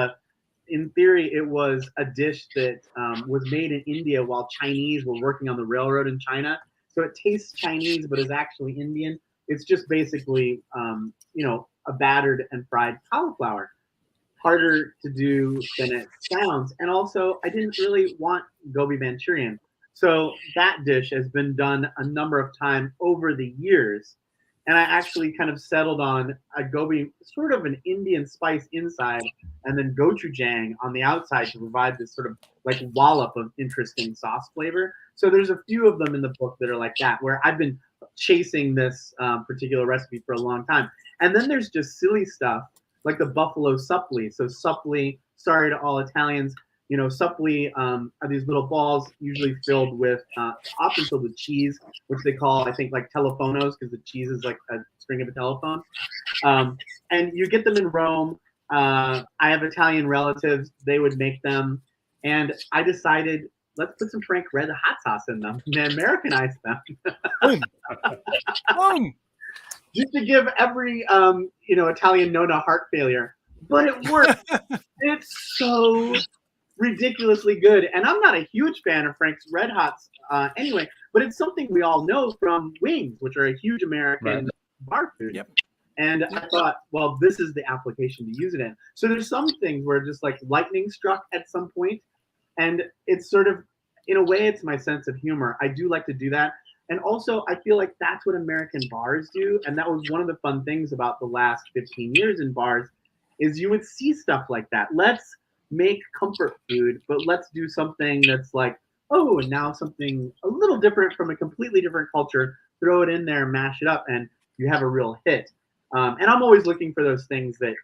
in theory, it was a dish that was made in India while Chinese were working on the railroad in China. So it tastes Chinese, but is actually Indian. It's just basically, a battered and fried cauliflower. Harder to do than it sounds. And also, I didn't really want gobi Manchurian. So that dish has been done a number of times over the years. And I actually kind of settled on a gobi, sort of an Indian spice inside, and then gochujang on the outside to provide this sort of like wallop of interesting sauce flavor. So there's a few of them in the book that are like that, where I've been chasing this particular recipe for a long time. And then there's just silly stuff like the buffalo suppli. So suppli, sorry to all Italians, suppli are these little balls usually filled with, often filled with cheese, which they call, I think, like telephonos, because the cheese is like a string of a telephone. And you get them in Rome. I have Italian relatives. They would make them. And I decided, let's put some Frank Red hot sauce in them and Americanize them. Boom. Boom. Just to give every, Italian Nona heart failure. But it works. It's so ridiculously good. And I'm not a huge fan of Frank's Red Hots anyway, but it's something we all know from wings, which are a huge American bar food. Yep. And I thought, well, this is the application to use it in. So there's some things where just like lightning struck at some point, and it's sort of, in a way, it's my sense of humor. I do like to do that. And also, I feel like that's what American bars do. And that was one of the fun things about the last 15 years in bars, is you would see stuff like that. Let's make comfort food, but let's do something that's like, oh, and now something a little different from a completely different culture, throw it in there, mash it up, and you have a real hit. And I'm always looking for those things that,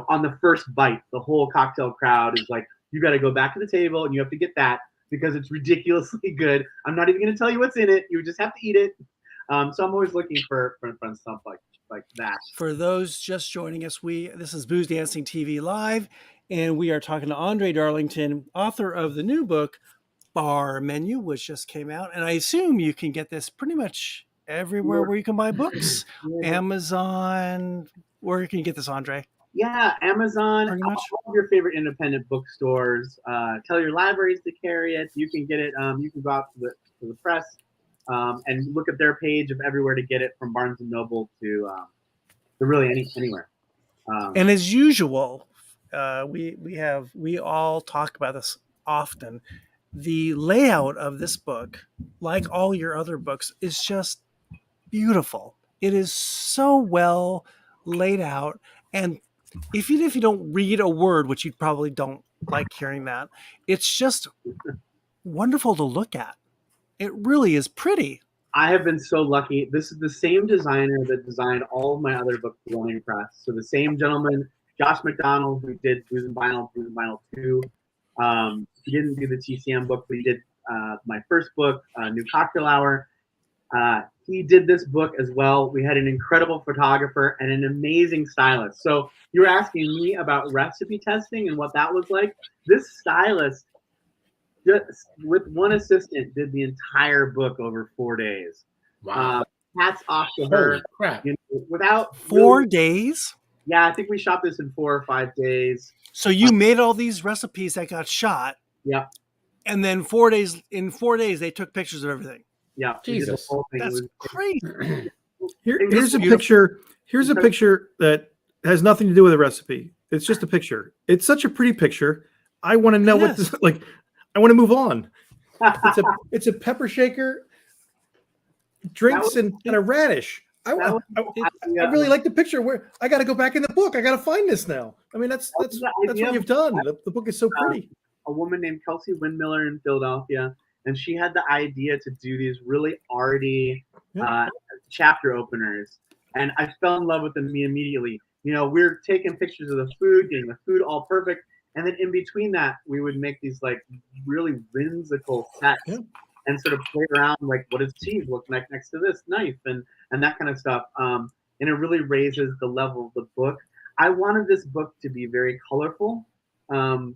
on the first bite, the whole cocktail crowd is like, you got to go back to the table and you have to get that because it's ridiculously good. I'm not even going to tell you what's in it. You just have to eat it. So I'm always looking for stuff like that. For those just joining us, this is BoozeDancing TV Live, and we are talking to André Darlington, author of the new book, Bar Menu, which just came out. And I assume you can get this pretty much everywhere where you can buy books. Amazon. Where can you get this, André? Yeah, Amazon, all of your favorite independent bookstores. Tell your libraries to carry it. You can get it. You can go out to the press and look at their page of everywhere to get it, from Barnes and Noble to really anywhere. And as usual, we all talk about this often. The layout of this book, like all your other books, is just beautiful. It is so well laid out, and even if you don't read a word, which you probably don't like hearing that, it's just wonderful to look at. It really is pretty. I have been so lucky. This is the same designer that designed all of my other books for Rolling Press. So the same gentleman, Josh McDonald, who did Booze and Vinyl 2. He didn't do the TCM book, but he did my first book, New Cocktail Hour. He did this book as well. We had an incredible photographer and an amazing stylist. So you were asking me about recipe testing and what that was like. This stylist, just with one assistant, did the entire book over 4 days. Wow. Hats off to her. Holy crap. You know, without 4 days? Yeah, I think we shot this in 4 or 5 days. So you made all these recipes that got shot. Yeah. And then 4 days, in 4 days, they took pictures of everything. Yeah. Jesus. That's crazy. Here's a picture. Here's a picture that has nothing to do with a recipe. It's just a picture. It's such a pretty picture. I want to know what this like. I want to move on. It's a pepper shaker, drinks, and a radish. I really like the picture. Where I got to go back in the book. I got to find this now. I mean, that's what you've done. The book is so pretty. A woman named Kelsey Windmiller in Philadelphia, and she had the idea to do these really arty chapter openers, and I fell in love with them immediately. You know, we're taking pictures of the food, getting the food all perfect, and then in between that, we would make these like really whimsical sets and sort of play around, like, what does cheese look like next to this knife, and that kind of stuff. And it really raises the level of the book. I wanted this book to be very colorful.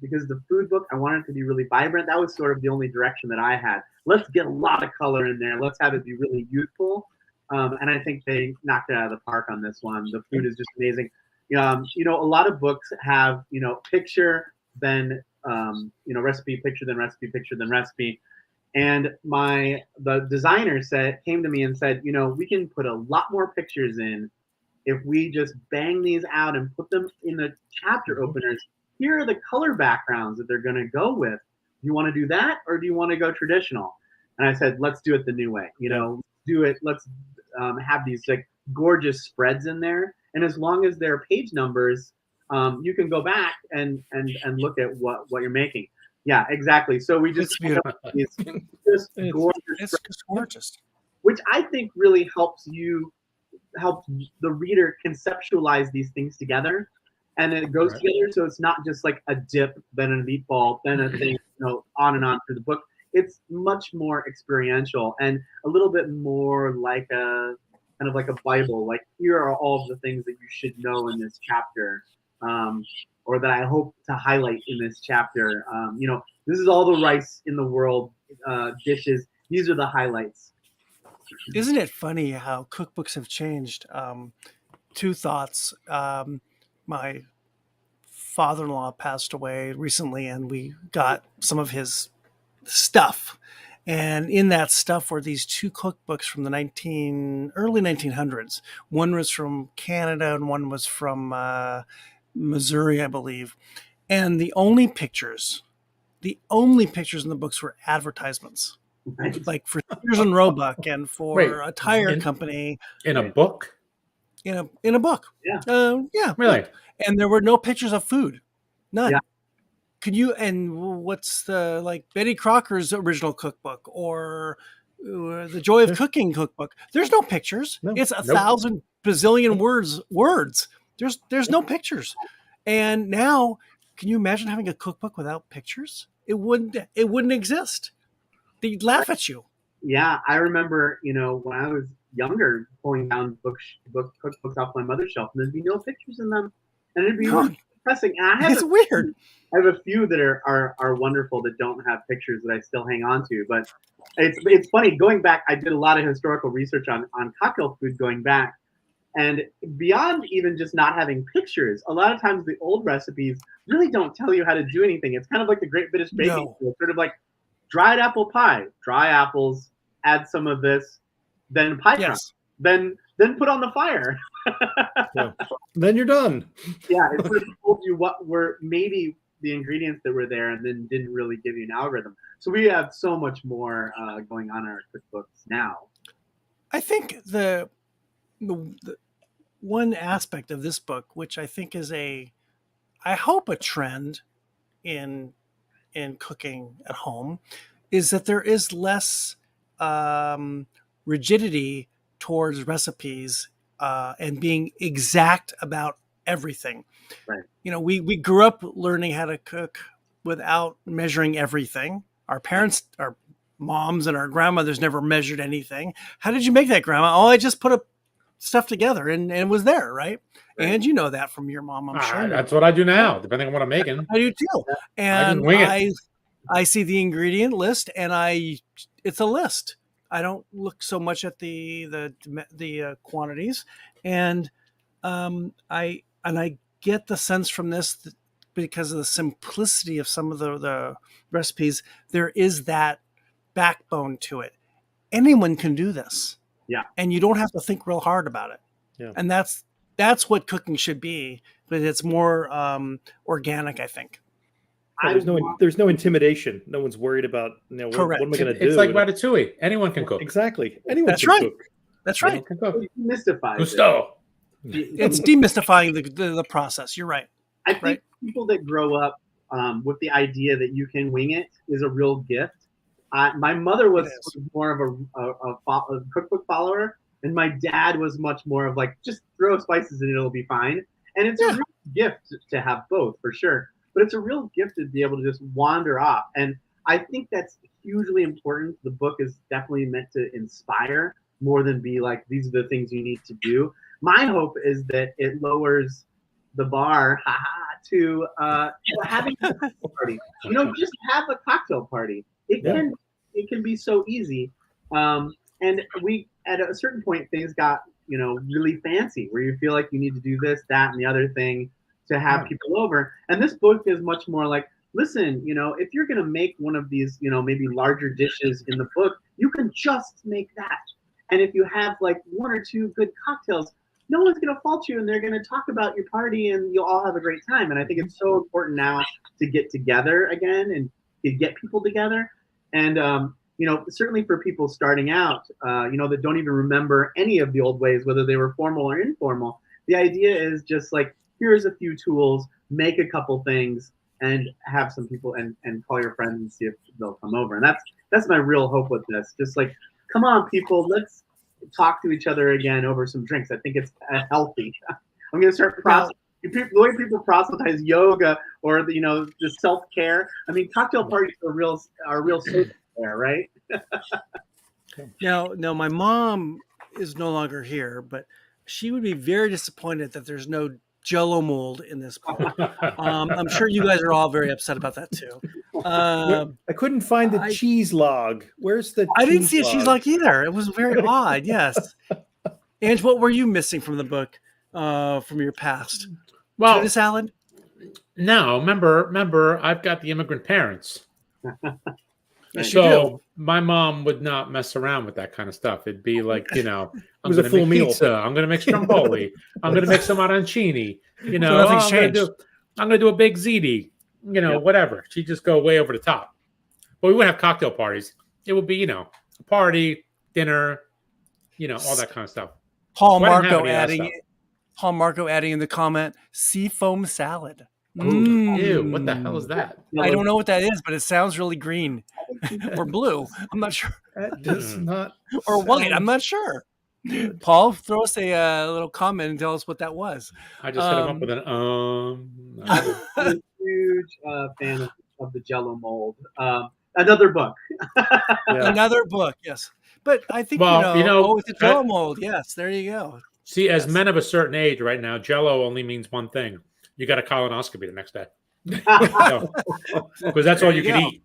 Because the food book, I wanted it to be really vibrant. That was sort of the only direction that I had. Let's get a lot of color in there. Let's have it be really youthful. And I think they knocked it out of the park on this one. The food is just amazing. You know, a lot of books have, you know, picture, then, recipe, picture, then recipe, picture, then recipe. And the designer came to me and said, you know, we can put a lot more pictures in if we just bang these out and put them in the chapter openers. Here are the color backgrounds that they're going to go with. Do you want to do that, or do you want to go traditional? And I said, let's do it the new way. You know, do it. Let's have these like gorgeous spreads in there. And as long as they're page numbers, you can go back and look at what you're making. Yeah, exactly. So we just these just gorgeous, which I think really helps the reader conceptualize these things together. And then it goes together, so it's not just like a dip, then a meatball, then a thing, on and on through the book. It's much more experiential and a little bit more like a kind of like a Bible. Like, here are all of the things that you should know in this chapter, or that I hope to highlight in this chapter. This is all the rice in the world dishes. These are the highlights. Isn't it funny how cookbooks have changed? Two thoughts. My father-in-law passed away recently, and we got some of his stuff. And in that stuff were these two cookbooks from the early 1900s. One was from Canada, and one was from Missouri, I believe. And the only pictures in the books were advertisements, like for Sears and Roebuck and for a tire company. In a book? In a book. Yeah. Really? And there were no pictures of food. None. Yeah. And what's the, Betty Crocker's original cookbook or the Joy of Cooking cookbook? There's no pictures. No. It's 1,000 bazillion words. There's no pictures. And now, can you imagine having a cookbook without pictures? It wouldn't exist. They'd laugh at you. Yeah, I remember, when I was younger, pulling down cookbooks off my mother's shelf, and there'd be no pictures in them, and it'd be really depressing. And it's weird. I have a few that are wonderful that don't have pictures that I still hang on to. But it's funny, going back, I did a lot of historical research on cocktail food going back, and beyond even just not having pictures, a lot of times the old recipes really don't tell you how to do anything. It's kind of like the Great British Baking School, sort of like dried apple pie, dry apples, add some of this, then pie crumb, then put on the fire. Then you're done. Yeah, it sort of told you what were maybe the ingredients that were there, and then didn't really give you an algorithm. So we have so much more going on in our cookbooks now. I think the one aspect of this book, which I think is I hope a trend in cooking at home, is that there is less rigidity towards recipes and being exact about everything. Right. We grew up learning how to cook without measuring everything. Our parents, our moms and our grandmothers never measured anything. How did you make that, Grandma? Oh, I just put stuff together and it was there, right? And you know that from your mom, I'm sure. That's what I do now, depending on what I'm making. I do too. And I see the ingredient list, and it's a list. I don't look so much at the quantities, and I get the sense from this that because of the simplicity of some of the recipes, there is that backbone to it. Anyone can do this. Yeah. And you don't have to think real hard about it. Yeah. And that's what cooking should be, but it's more organic, I think. There's no intimidation. No one's worried about, Correct. What am I going to do? It's like ratatouille. Anyone can cook. Exactly. Anyone That's can right. cook. That's right. Anyone can cook. Demystifies Gusto. It's demystifying the process. You're right. I think people that grow up with the idea that you can wing it is a real gift. My mother was more of a cookbook follower, and my dad was much more of like, just throw spices in it, it'll be fine. And it's a real gift to have both, for sure. But it's a real gift to be able to just wander off. And I think that's hugely important. The book is definitely meant to inspire more than be like, these are the things you need to do. My hope is that it lowers the bar to having a cocktail party. Just have a cocktail party. It can be so easy. And we, at a certain point, things got, really fancy where you feel like you need to do this, that, and the other thing to have people over. And this book is much more like, listen, if you're going to make one of these, maybe larger dishes in the book, you can just make that. And if you have like one or two good cocktails, no one's going to fault you, and they're going to talk about your party, and you'll all have a great time. And I think it's so important now to get together again and to get people together. And, certainly for people starting out, that don't even remember any of the old ways, whether they were formal or informal, the idea is just like, here's a few tools, make a couple things, and have some people and call your friends and see if they'll come over. And that's my real hope with this. Just like, come on, people, let's talk to each other again over some drinks. I think it's healthy. I'm going to start the way people proselytize yoga or the self-care. I mean, cocktail parties are real social there, right? Now, my mom is no longer here, but she would be very disappointed that there's no Jell-O mold in this book. I'm sure you guys are all very upset about that too. I couldn't find the cheese log. Where's the? I didn't see a cheese log either. It was very odd. Yes, Ange, what were you missing from the book from your past? Well, potato salad. No, remember, I've got the immigrant parents. Yes, So my mom would not mess around with that kind of stuff. It'd be like, I'm going to make pizza. I'm going to make stromboli. I'm going to make some arancini. So nothing's changed. I'm going to do a big ziti. Whatever. She'd just go way over the top. But we wouldn't have cocktail parties. It would be, a party, dinner, all that kind of stuff. Paul Marco adding in the comment, seafoam salad. Ew, what the hell is that? I don't know what that is, but it sounds really green or blue. I'm not sure. That does not. Or white. I'm not sure. Paul, throw us a little comment and tell us what that was. I just hit him up with an I'm a huge fan of the Jell-O mold. Another book. Another book, yes. But I think with the Jell-O mold, yes, there you go. See, as men of a certain age right now, Jell-O only means one thing. You got a colonoscopy the next day. Because that's all you can eat.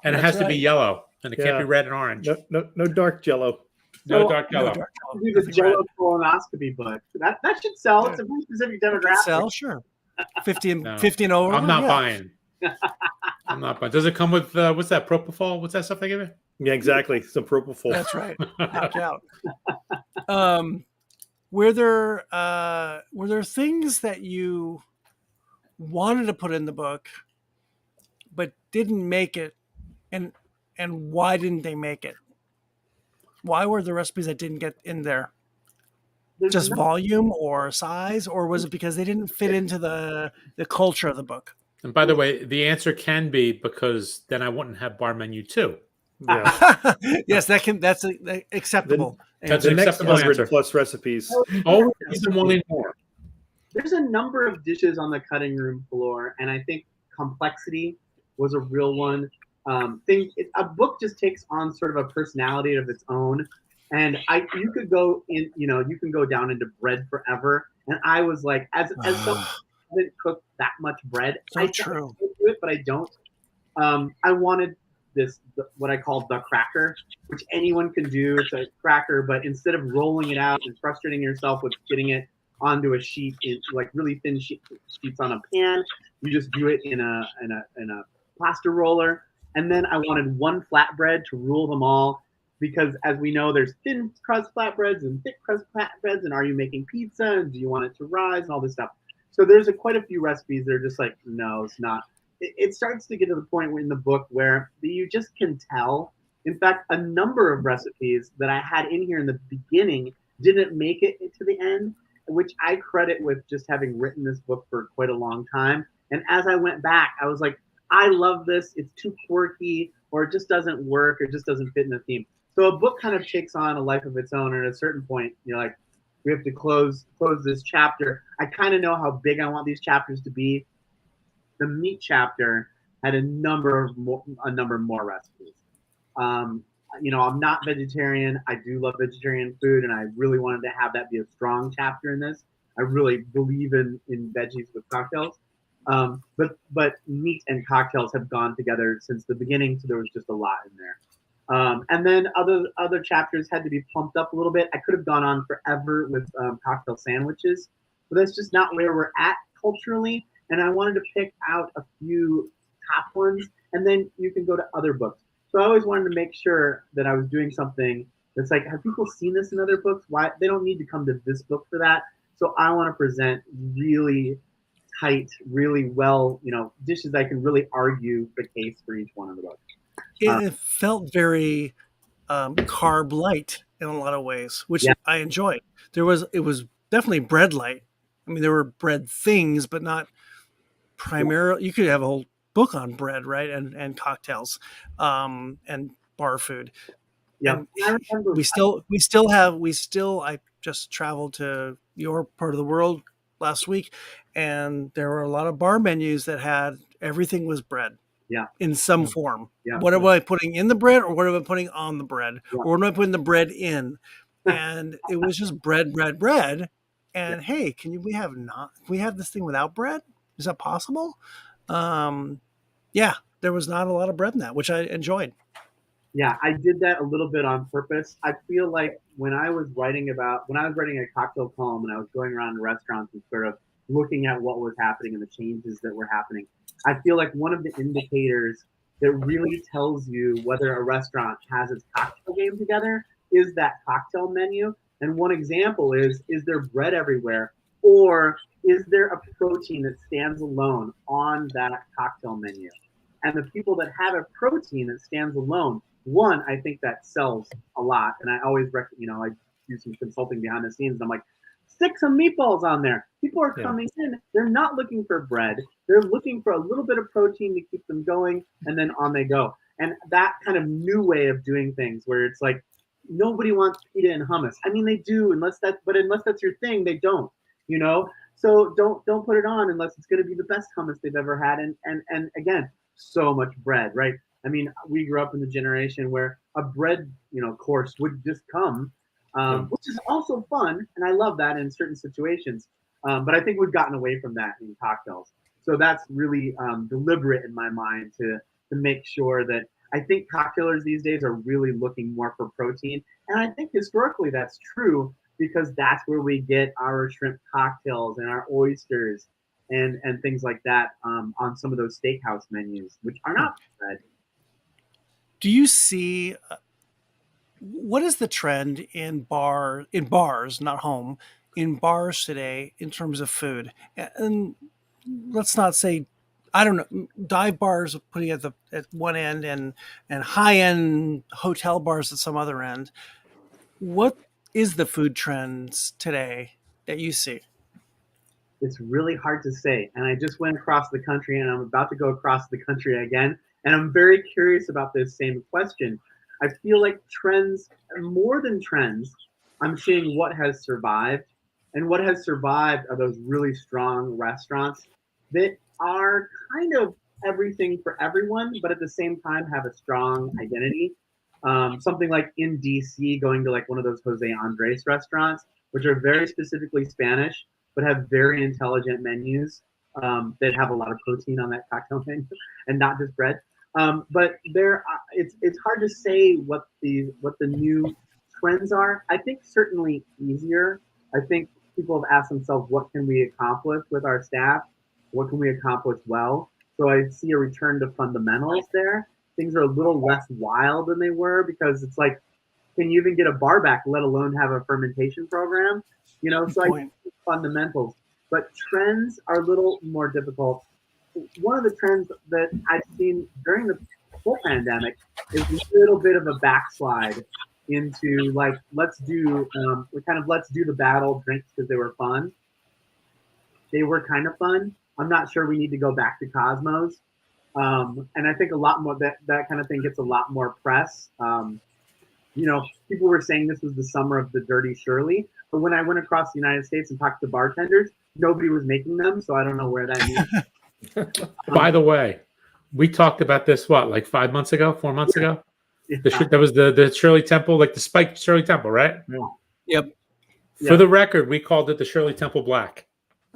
And it has to be yellow. And it can't be red and orange. No dark Jell-O. No dark Jell-O. Do the Jell-O colonoscopy book. That should sell. It's a very specific demographic. Sell, sure. 50 and over. I'm not buying. I'm not buying. Does it come with what's that? Propofol? What's that stuff they give you? Yeah, exactly. Some propofol. That's right. Knock out. Were there things that you wanted to put in the book but didn't make it, and why didn't they make it? Why were the recipes that didn't get in there? Just volume or size, or was it because they didn't fit into the culture of the book? And by the way, the answer can be because then I wouldn't have bar menu 2. Yeah. Yes, that's acceptable. That's the an next acceptable 100 answer. plus recipes. Always even wanting more. There's a number of dishes on the cutting room floor, and I think complexity was a real one. things. A book just takes on sort of a personality of its own. And you could go in, you can go down into bread forever. And I was like, as someone who doesn't cook that much bread, I true. do it, but I don't. I wanted what I call the cracker, which anyone can do. It's a cracker, but instead of rolling it out and frustrating yourself with getting it onto a sheet, like really thin sheets on a pan, you just do it in a pasta roller. And then I wanted one flatbread to rule them all, because as we know, there's thin crust flatbreads and thick crust flatbreads. And are you making pizza? And do you want it to rise and all this stuff? So there's quite a few recipes that are just like, no, it's not. It starts to get to the point in the book where you just can tell. In fact, a number of recipes that I had in here in the beginning didn't make it to the end, which I credit with just having written this book for quite a long time. And as I went back, I was like, I love this. It's too quirky, or it just doesn't work, or it just doesn't fit in the theme. So a book kind of takes on a life of its own. And at a certain point, you're like, we have to close this chapter. I kind of know how big I want these chapters to be. The meat chapter had a number more recipes. I'm not vegetarian. I do love vegetarian food, and I really wanted to have that be a strong chapter in this. I really believe in veggies with cocktails. But meat and cocktails have gone together since the beginning, so there was just a lot in there. And then other chapters had to be pumped up a little bit. I could have gone on forever with cocktail sandwiches, but that's just not where we're at culturally. And I wanted to pick out a few top ones, and then you can go to other books. So I always wanted to make sure that I was doing something that's like, have people seen this in other books? Why they don't need to come to this book for that. So I want to present really tight, really well, dishes I can really argue the case for each one of the books. It felt very carb light in a lot of ways, which I enjoyed. It was definitely bread light. I mean, there were bread things, but not primarily. You could have a whole book on bread, right? And cocktails, and bar food. Yeah. I just traveled to your part of the world last week, and there were a lot of bar menus that had everything was bread. Yeah. In some form. Yeah. What am I putting in the bread, or what am I putting on the bread? Yeah. Or what am I putting the bread in? And it was just bread. And hey, we have this thing without bread? Is that possible? There was not a lot of bread in that, which I enjoyed. Yeah, I did that a little bit on purpose. I feel like when I was writing a cocktail column and I was going around to restaurants and sort of looking at what was happening and the changes that were happening, I feel like one of the indicators that really tells you whether a restaurant has its cocktail game together is that cocktail menu. And one example is there bread everywhere, or is there a protein that stands alone on that cocktail menu? And the people that have a protein that stands alone, one, I think that sells a lot. And I always I do some consulting behind the scenes. And I'm like, stick some meatballs on there. People are coming in. They're not looking for bread. They're looking for a little bit of protein to keep them going, and then on they go. And that kind of new way of doing things, where it's like nobody wants pita and hummus. I mean, they do, unless that's your thing, they don't. So don't put it on unless it's going to be the best hummus they've ever had. And again, so much bread, right? I mean, we grew up in the generation where a bread, course would just come. Which is also fun, and I love that in certain situations. But I think we've gotten away from that in cocktails. So that's really deliberate in my mind to make sure that I think cocktailers these days are really looking more for protein. And I think historically that's true, because that's where we get our shrimp cocktails and our oysters and things like that on some of those steakhouse menus, which are not bread. Do you see... what is the trend in bars, not home, in bars today in terms of food? And let's not say, I don't know, dive bars putting at one end and high end hotel bars at some other end. What is the food trends today that you see? It's really hard to say. And I just went across the country, and I'm about to go across the country again. And I'm very curious about this same question. I feel like trends, more than trends, I'm seeing what has survived. And what has survived are those really strong restaurants that are kind of everything for everyone, but at the same time have a strong identity. Something like in DC, going to like one of those Jose Andres restaurants, which are very specifically Spanish, but have very intelligent menus that have a lot of protein on that cocktail menu and not just bread. But it's hard to say what the new trends are. I think certainly easier. I think people have asked themselves, what can we accomplish with our staff? What can we accomplish well? So I see a return to fundamentals there. Things are a little less wild than they were because it's like, can you even get a bar back, let alone have a fermentation program? You know, so I think fundamentals. But trends are a little more difficult. One of the trends that I've seen during the whole pandemic is a little bit of a backslide into like, let's do the battle drinks because they were fun. They were kind of fun. I'm not sure we need to go back to Cosmos. And I think a lot more that kind of thing gets a lot more press. You know, people were saying this was the summer of the Dirty Shirley, but when I went across the United States and talked to bartenders, nobody was making them, so I don't know where that means. By the way, we talked about this like 4 months ago. Yeah. That was the Shirley Temple, like the spiked Shirley Temple, right? Yeah. Yep. For the record, we called it the Shirley Temple Black.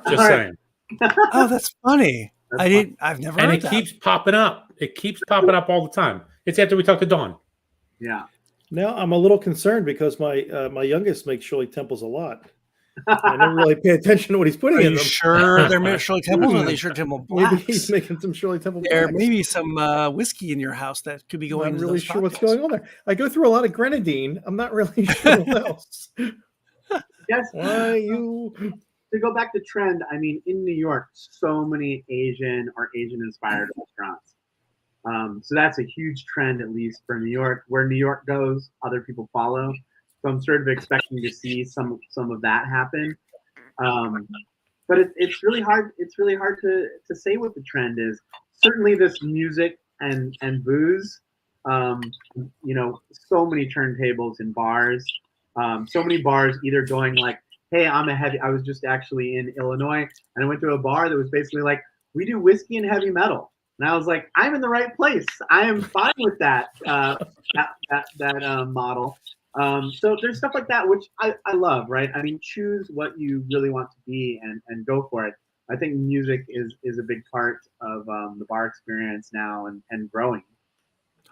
Just saying. Oh, that's funny. I've never heard And that. keeps popping up. It keeps popping up all the time. It's after we talked to Dawn. Yeah. Now I'm a little concerned because my youngest makes Shirley Temples a lot. I never really pay attention to what he's putting Are in you them. sure they're Shirley Temples or are they Shirley Temple Blacks? Maybe he's making some Shirley Temple There Blacks. may be some whiskey in your house that could be going. I'm into really those sure what's cocktails. going on there. I go through a lot of grenadine. I'm not really sure what else. Yes. Why you? To go back to trend, I mean, in New York, so many Asian or Asian-inspired restaurants. So that's a huge trend, at least for New York. Where New York goes, other people follow. So I'm sort of expecting to see some of that happen. But it's really hard. It's really hard to say what the trend is. Certainly, this music and booze. You know, so many turntables in bars. So many bars either going like, hey, I was just actually in Illinois and I went to a bar that was basically like, we do whiskey and heavy metal. And I was like, I'm in the right place. I am fine with that model. So there's stuff like that, which I love, right? I mean, choose what you really want to be and go for it. I think music is a big part of the bar experience now and growing.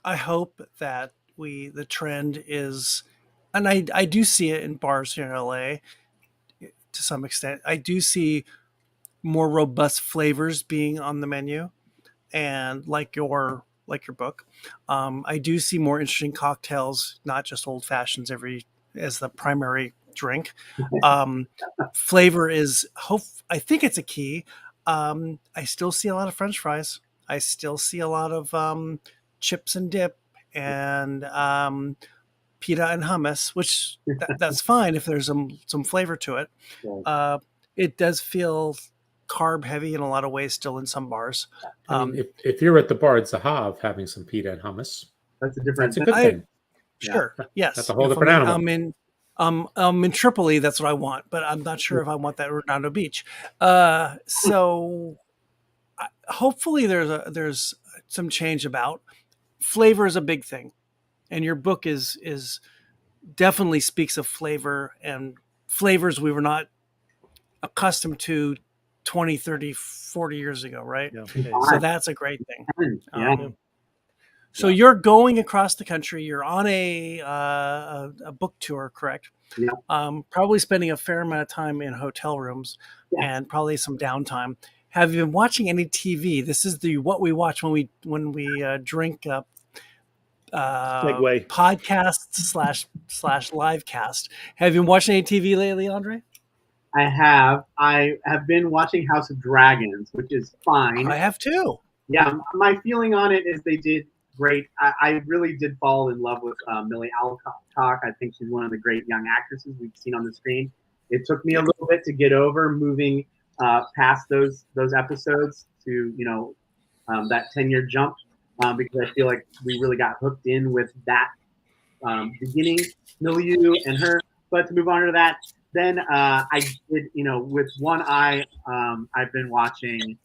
I hope that the trend is, and I do see it in bars here in LA to some extent. I do see more robust flavors being on the menu, and like your book, I do see more interesting cocktails, not just old fashions as the primary drink. Flavor is I think it's a key. I still see a lot of French fries. I still see a lot of chips and dip and pita and hummus, which that's fine if there's some flavor to it. It does feel carb heavy in a lot of ways still in some bars. I mean, if you're at the bar at Zahav having some pita and hummus, that's a good thing. Sure. Yes. That's a whole different animal. I'm in Tripoli. That's what I want, but I'm not sure if I want that Redondo Beach. So hopefully there's some change about. Flavor is a big thing, and your book is definitely speaks of flavor and flavors we were not accustomed to 20, 30, 40 years ago, right? Yeah. So that's a great thing. Yeah. So you're going across the country. You're on a book tour, correct? Yeah. Probably spending a fair amount of time in hotel rooms and probably some downtime. Have you been watching any TV? This is what we watch when we drink podcast / live cast. Have you been watching any TV lately, Andre? I have been watching House of Dragons, which is fine. I have too. Yeah, my feeling on it is they did great. I really did fall in love with Millie Alcock. I think she's one of the great young actresses we've seen on the screen. It took me a little bit to get over moving past those episodes to that 10-year jump because I feel like we really got hooked in with that beginning milieu and her. But to move on to that, then I did with one eye. I've been watching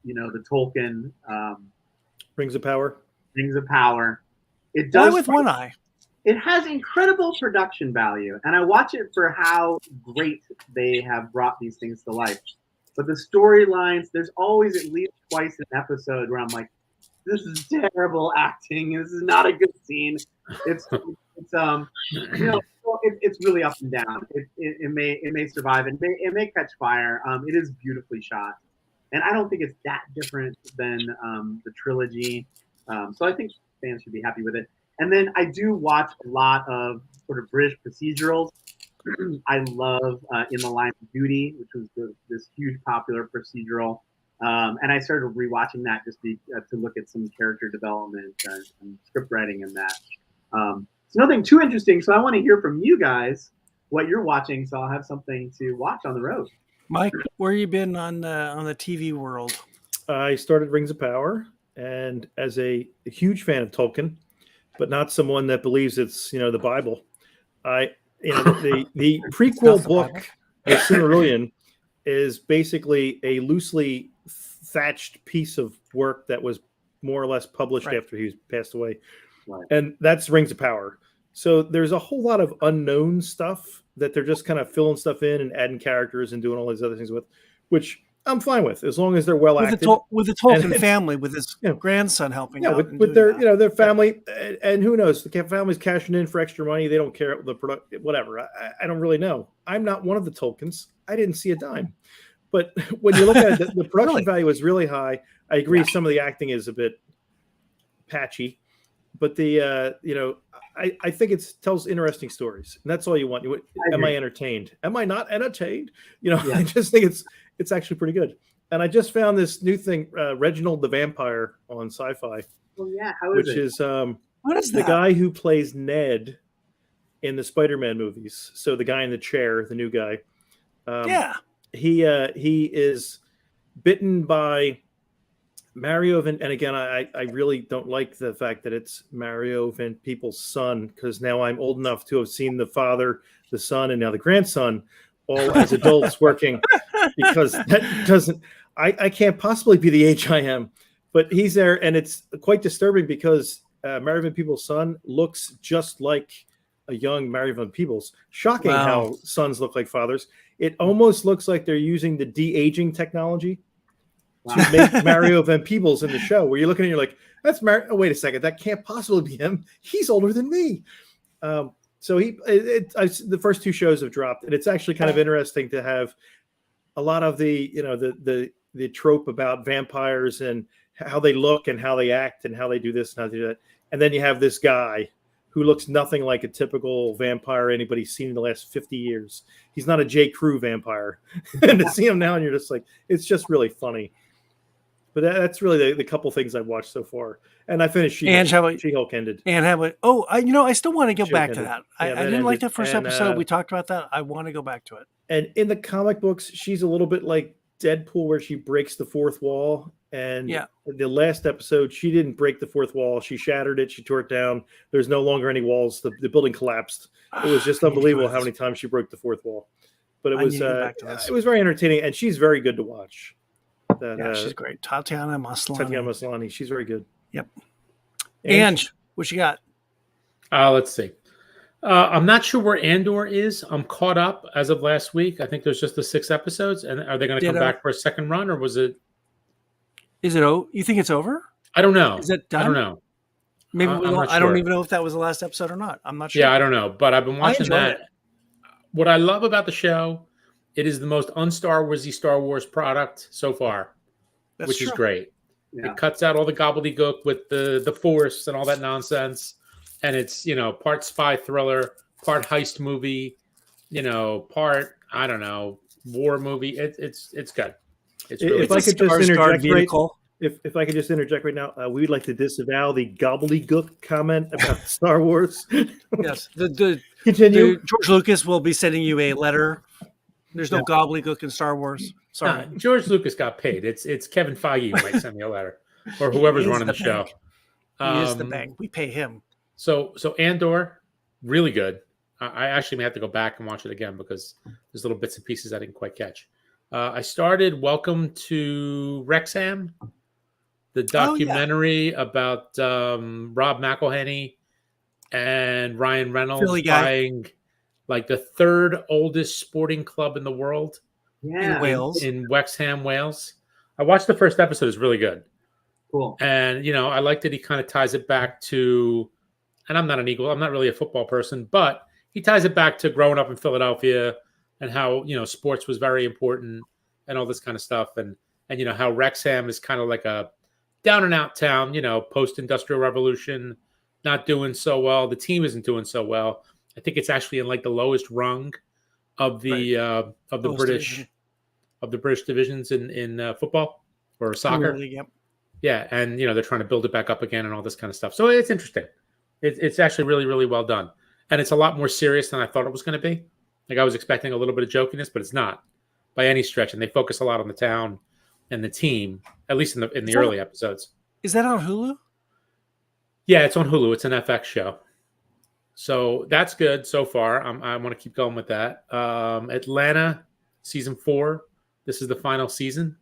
the Tolkien Rings of Power. Rings of Power. It Why does with one eye? It has incredible production value, and I watch it for how great they have brought these things to life. But the storylines, there's always at least twice an episode where I'm like, this is terrible acting. This is not a good scene. It's really up and down. It may survive. It may catch fire. It is beautifully shot, and I don't think it's that different than the trilogy. So I think fans should be happy with it. And then I do watch a lot of sort of British procedurals. I love In the Line of Duty, which was this huge popular procedural. And I started rewatching that just to look at some character development and script writing in that. It's nothing too interesting, so I want to hear from you guys what you're watching, so I'll have something to watch on the road. Mike, where you been on the TV world? I started Rings of Power, and as a huge fan of Tolkien, but not someone that believes it's the Bible. The prequel book, The Silmarillion, is basically a loosely thatched piece of work that was more or less published after he passed away, and that's Rings of Power. So there's a whole lot of unknown stuff that they're just kind of filling stuff in and adding characters and doing all these other things with, which I'm fine with as long as they're well acted. With the Tolkien family, with his grandson helping out. With their their family, and who knows, the family's cashing in for extra money. They don't care the product, whatever. I don't really know. I'm not one of the Tolkiens. I didn't see a dime. But when you look at it, the production value is really high. I agree. Some of the acting is a bit patchy, but I think it tells interesting stories, and that's all you want. Am I entertained? Am I not entertained? I just think it's actually pretty good. And I just found this new thing, Reginald the Vampire on Sci-Fi. Oh yeah, how is it? What is the guy who plays Ned in the Spider-Man movies. So the guy in the chair, the new guy. He is bitten by Mario and again, I really don't like the fact that it's Mario Van Peebles' son, because now I'm old enough to have seen the father, the son, and now the grandson all as adults working, because that doesn't, I can't possibly be the age I am, but he's there, and it's quite disturbing because Mario Van Peebles' son looks just like a young Mario Van Peebles. Shocking how sons look like fathers. It almost looks like they're using the de-aging technology to make Mario Van Peebles in the show, where you're looking and you're like, that's Mario. Oh, wait a second. That can't possibly be him. He's older than me. So the first two shows have dropped, and it's actually kind of interesting to have a lot of the trope about vampires and how they look and how they act and how they do this and how they do that. And then you have this guy who looks nothing like a typical vampire anybody's seen in the last 50 years. He's not a J. Crew vampire. And to see him now, and you're just like, it's just really funny. But that's really the couple things I've watched so far. And I finished She-Hulk ended. And how about, I still want to go back to that. I didn't ended. like that first episode. We talked about that. I want to go back to it. And in the comic books, she's a little bit like Deadpool, where she breaks the fourth wall. And the last episode, she didn't break the fourth wall. She shattered it. She tore it down. There's no longer any walls. The building collapsed. It was just unbelievable how many times she broke the fourth wall. But it was very entertaining, and she's very good to watch. She's great. Tatiana Maslany. She's very good. Yep. Ange, what you got? Let's see. I'm not sure where Andor is. I'm caught up as of last week. I think there's just the 6 episodes. And are they going to come back for a second run, or was it? Is it? You think it's over? I don't know. Is it done? I don't know. Maybe I don't even know if that was the last episode or not. I'm not sure. Yeah, I don't know. But I've been watching that. What I love about the show, it is the most un-Star Warsy Star Wars product so far, which is great. Yeah. It cuts out all the gobbledygook with the Force and all that nonsense, and it's part spy thriller, part heist movie, part war movie. It's good. It's really if I could just interject if I could just interject right now, we would like to disavow the gobbledygook comment about Star Wars. Yes, continue. George Lucas will be sending you a letter. There's no gobbledygook in Star Wars. Sorry, George Lucas got paid. It's Kevin Feige who might send me a letter, or whoever's running the show. He is the bank. We pay him. So Andor, really good. I actually may have to go back and watch it again because there's little bits and pieces I didn't quite catch. I started Welcome to Wrexham, the documentary about Rob McElhenney and Ryan Reynolds Philly guy. buying like the third oldest sporting club in the world In Wales. in Wrexham, Wales. I watched the first episode. It's really good. Cool. And, I like that he kind of ties it back to, and I'm not really a football person, but he ties it back to growing up in Philadelphia and how, sports was very important and all this kind of stuff. And how Wrexham is kind of like a down and out town, post-industrial revolution, not doing so well. The team isn't doing so well. I think it's actually in like the lowest rung of the British divisions in football or soccer. Really, yep. Yeah, and they're trying to build it back up again and all this kind of stuff. So it's interesting. It's actually really, really well done, and it's a lot more serious than I thought it was going to be. Like I was expecting a little bit of jokiness, but it's not by any stretch. And they focus a lot on the town and the team, at least in the early episodes. Is that on Hulu? Yeah, it's on Hulu. It's an FX show. So that's good so far. I want to keep going with that. Atlanta, season 4. This is the final season.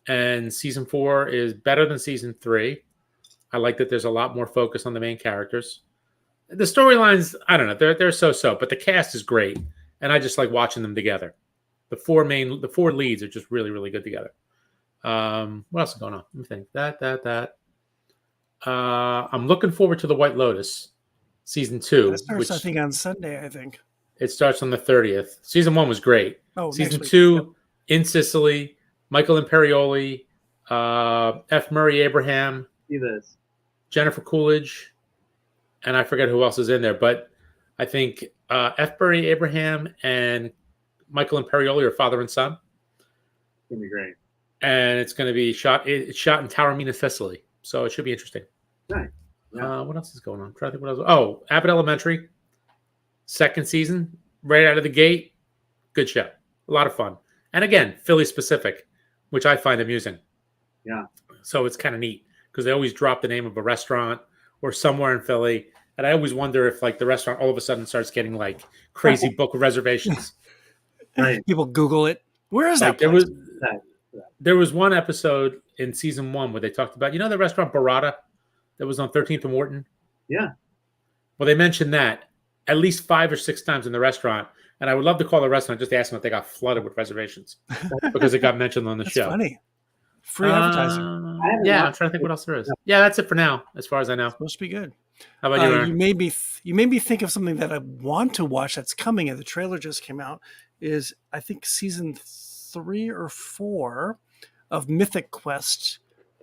And season 4 is better than season 3. I like that there's a lot more focus on the main characters. The storylines, I don't know, they're so-so, but the cast is great. And I just like watching them together. The four leads are just really, really good together. What else is going on? Let me think. That. I'm looking forward to The White Lotus, season 2. That starts, I think, on Sunday, I think. It starts on the 30th. Season 1 was great. Oh, season 2, in Sicily, Michael Imperioli, F. Murray Abraham, See this. Jennifer Coolidge, and I forget who else is in there, but I think F. Murray Abraham and Michael Imperioli are father and son. It's going to be great. And it's going to be shot in Taormina, Sicily. So it should be interesting. Nice. Yeah. What else is going on? I'm trying to think what else. Oh, Abbott Elementary, second season, right out of the gate. Good show. A lot of fun. And again, Philly specific, which I find amusing. Yeah. So it's kind of neat because they always drop the name of a restaurant or somewhere in Philly. And I always wonder if like the restaurant all of a sudden starts getting like crazy book reservations. Right. People Google it. Where is Like that place? there was one episode in season 1 where they talked about, the restaurant Barada that was on 13th and Morton? Yeah. Well, they mentioned that at least 5 or 6 times in the restaurant. And I would love to call the restaurant just to ask them if they got flooded with reservations because it got mentioned on the show. Funny. Free advertising. I'm trying to think what else there is. Yeah, that's it for now, as far as I know. It's supposed to be good. How about you, Aaron? You made me think of something that I want to watch that's coming, and the trailer just came out. Is I think season 3 or 4 of Mythic Quest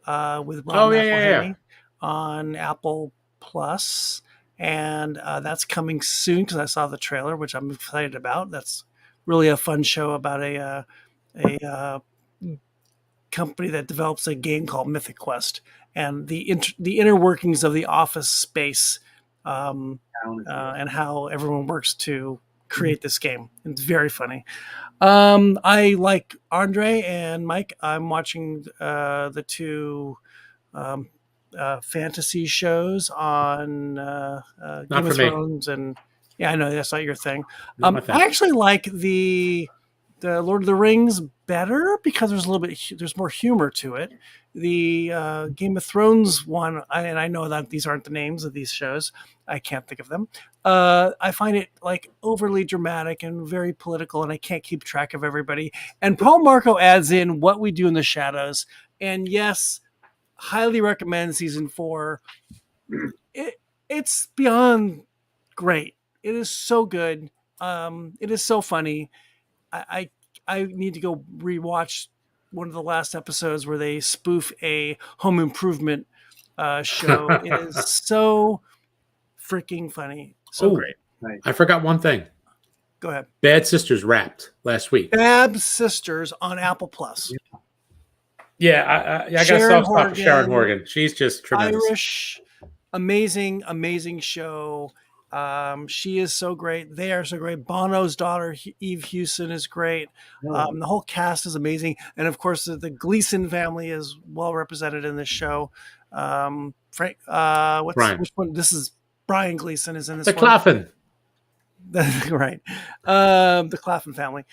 with Rob McElhenney on Apple Plus, and that's coming soon because I saw the trailer, which I'm excited about. That's really a fun show about a company that develops a game called Mythic Quest and the inner workings of the office space and how everyone works to create this game. It's very funny. I like Andre and Mike. I'm watching the 2 fantasy shows on Game of Thrones, and I know that's not your thing. I actually like the Lord of the Rings better because there's more humor to it. The Game of Thrones one, and I know that these aren't the names of these shows. I can't think of them. I find it like overly dramatic and very political, and I can't keep track of everybody. And Paul Marco adds in What We Do in the Shadows. And yes, highly recommend season 4. It's beyond great. It is so good. It is so funny. I need to go rewatch one of the last episodes where they spoof a home improvement show. It is so freaking funny. So great. Right. I forgot one thing. Go ahead. Bad Sisters wrapped last week. Bad Sisters on Apple Plus. Yeah, I got a soft spot for Sharon Horgan. She's just tremendous. Irish, amazing show. She is so great. They are so great. Bono's daughter, Eve Hewson, is great. The whole cast is amazing. And of course, the Gleason family is well represented in this show. Which one? This is Brian Gleason is in this one. The Claffin. Right. The Claffin family.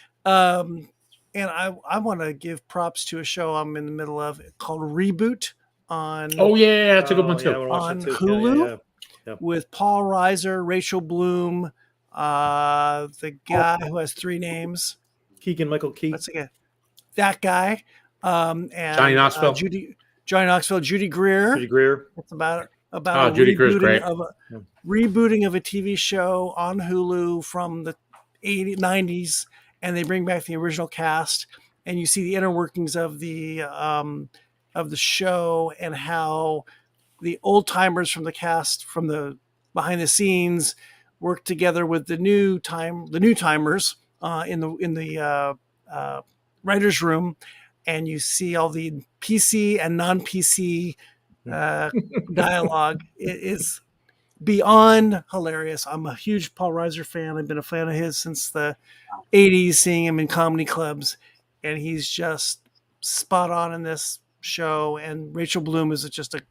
And I want to give props to a show I'm in the middle of called Reboot on Oh yeah, that's a good one Yeah, I too. wanna watch on that too. Hulu Yeah. with Paul Reiser, Rachel Bloom, the guy who has 3 names. Keegan Michael Key. What's again? That guy. And Johnny Knoxville. Johnny Knoxville, Judy Greer. Judy Greer. It's about a Judy Greer's great. rebooting of a TV show on Hulu from the 90s, and they bring back the original cast, and you see the inner workings of the show and how the old timers from the cast from the behind the scenes work together with the new timers in the writers' room, and you see all the PC and non-PC dialogue. It is beyond hilarious. I'm a huge Paul Reiser fan. I've been a fan of his since the 80s, seeing him in comedy clubs, and he's just spot on in this show. And Rachel Bloom is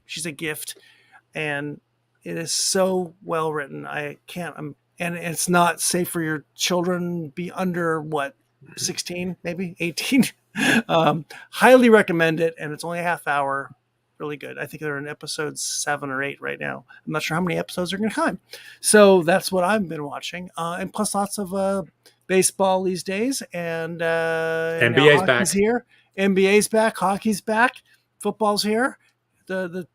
she's a gift, and it is so well written. And it's not safe for your children. Be under 16, maybe 18. Highly recommend it, and it's only a half hour. Really good. I think they're in episode 7 or 8 right now. I'm not sure how many episodes are going to come. So that's what I've been watching, and plus lots of baseball these days. And NBA's back. Here. NBA's back. Hockey's back. Football's here. The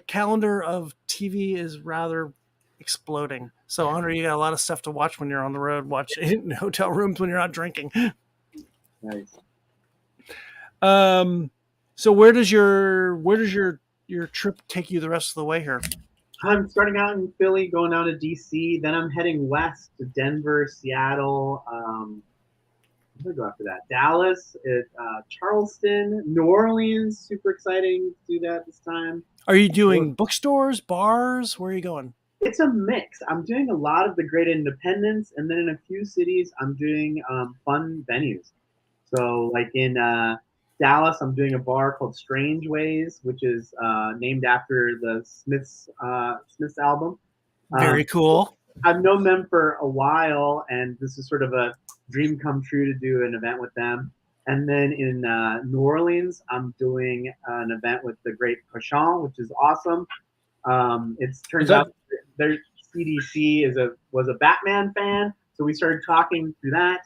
calendar of TV is rather exploding. So Andre, you got a lot of stuff to watch when you're on the road. Watch in hotel rooms when you're not drinking. Nice. So where does your trip take you the rest of the way here? I'm starting out in Philly, going down to DC. Then I'm heading west to Denver, Seattle. Where do I go after that? Dallas, Charleston, New Orleans. Super exciting to do that this time. Are you doing bookstores, bars? Where are you going? It's a mix. I'm doing a lot of the great independents, and then in a few cities, I'm doing fun venues. So like in Dallas, I'm doing a bar called Strange Ways, which is named after the Smiths album. Very cool. I've known them for a while, and this is sort of a dream come true to do an event with them. And then in New Orleans, I'm doing an event with the great Cochon, which is awesome. It turns out their CDC was a Batman fan, so we started talking through that.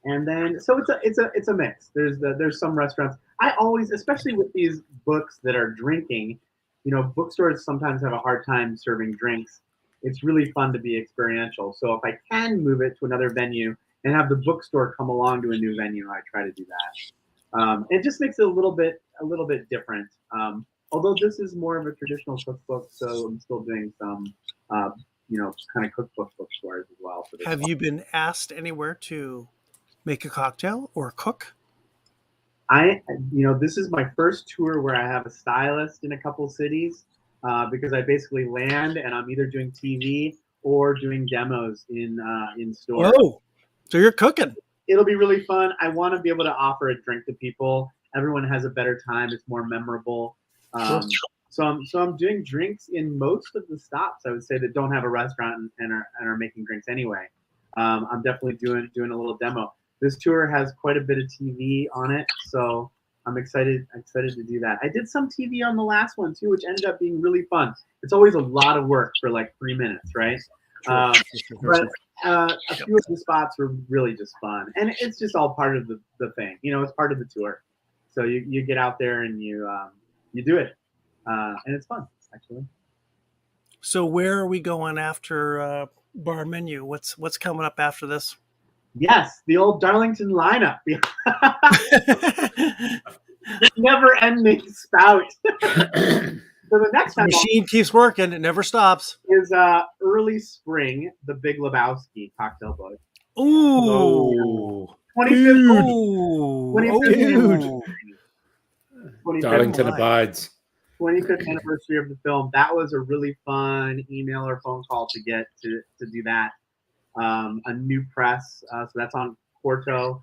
And then, so it's a mix. There's some restaurants. I always, especially with these books that are drinking, bookstores sometimes have a hard time serving drinks. It's really fun to be experiential. So if I can move it to another venue and have the bookstore come along to a new venue, I try to do that. It just makes it a little bit different. Although this is more of a traditional cookbook, so I'm still doing some, kind of cookbook bookstores as well. Have you been asked anywhere to make a cocktail or cook? This is my first tour where I have a stylist in a couple cities because I basically land and I'm either doing TV or doing demos in stores. Oh, so you're cooking. It'll be really fun. I want to be able to offer a drink to people. Everyone has a better time. It's more memorable. So I'm doing drinks in most of the stops, I would say, that don't have a restaurant and are making drinks anyway. I'm definitely doing a little demo. This tour has quite a bit of TV on it, so I'm excited to do that. I did some TV on the last one too, which ended up being really fun. It's always a lot of work for like 3 minutes, right? But a few of the spots were really just fun, and it's just all part of the thing. It's part of the tour. So you get out there and you do it, and it's fun actually. So where are we going after bar menu? What's coming up after this? Yes, the old Darlington lineup. Never-ending spout. So the next time, machine keeps working; it never stops. Is early spring, the Big Lebowski cocktail book. Ooh, 25th Darlington abides. 25th anniversary of the film. That was a really fun email or phone call to get to do that. A new press, so that's on Quarto.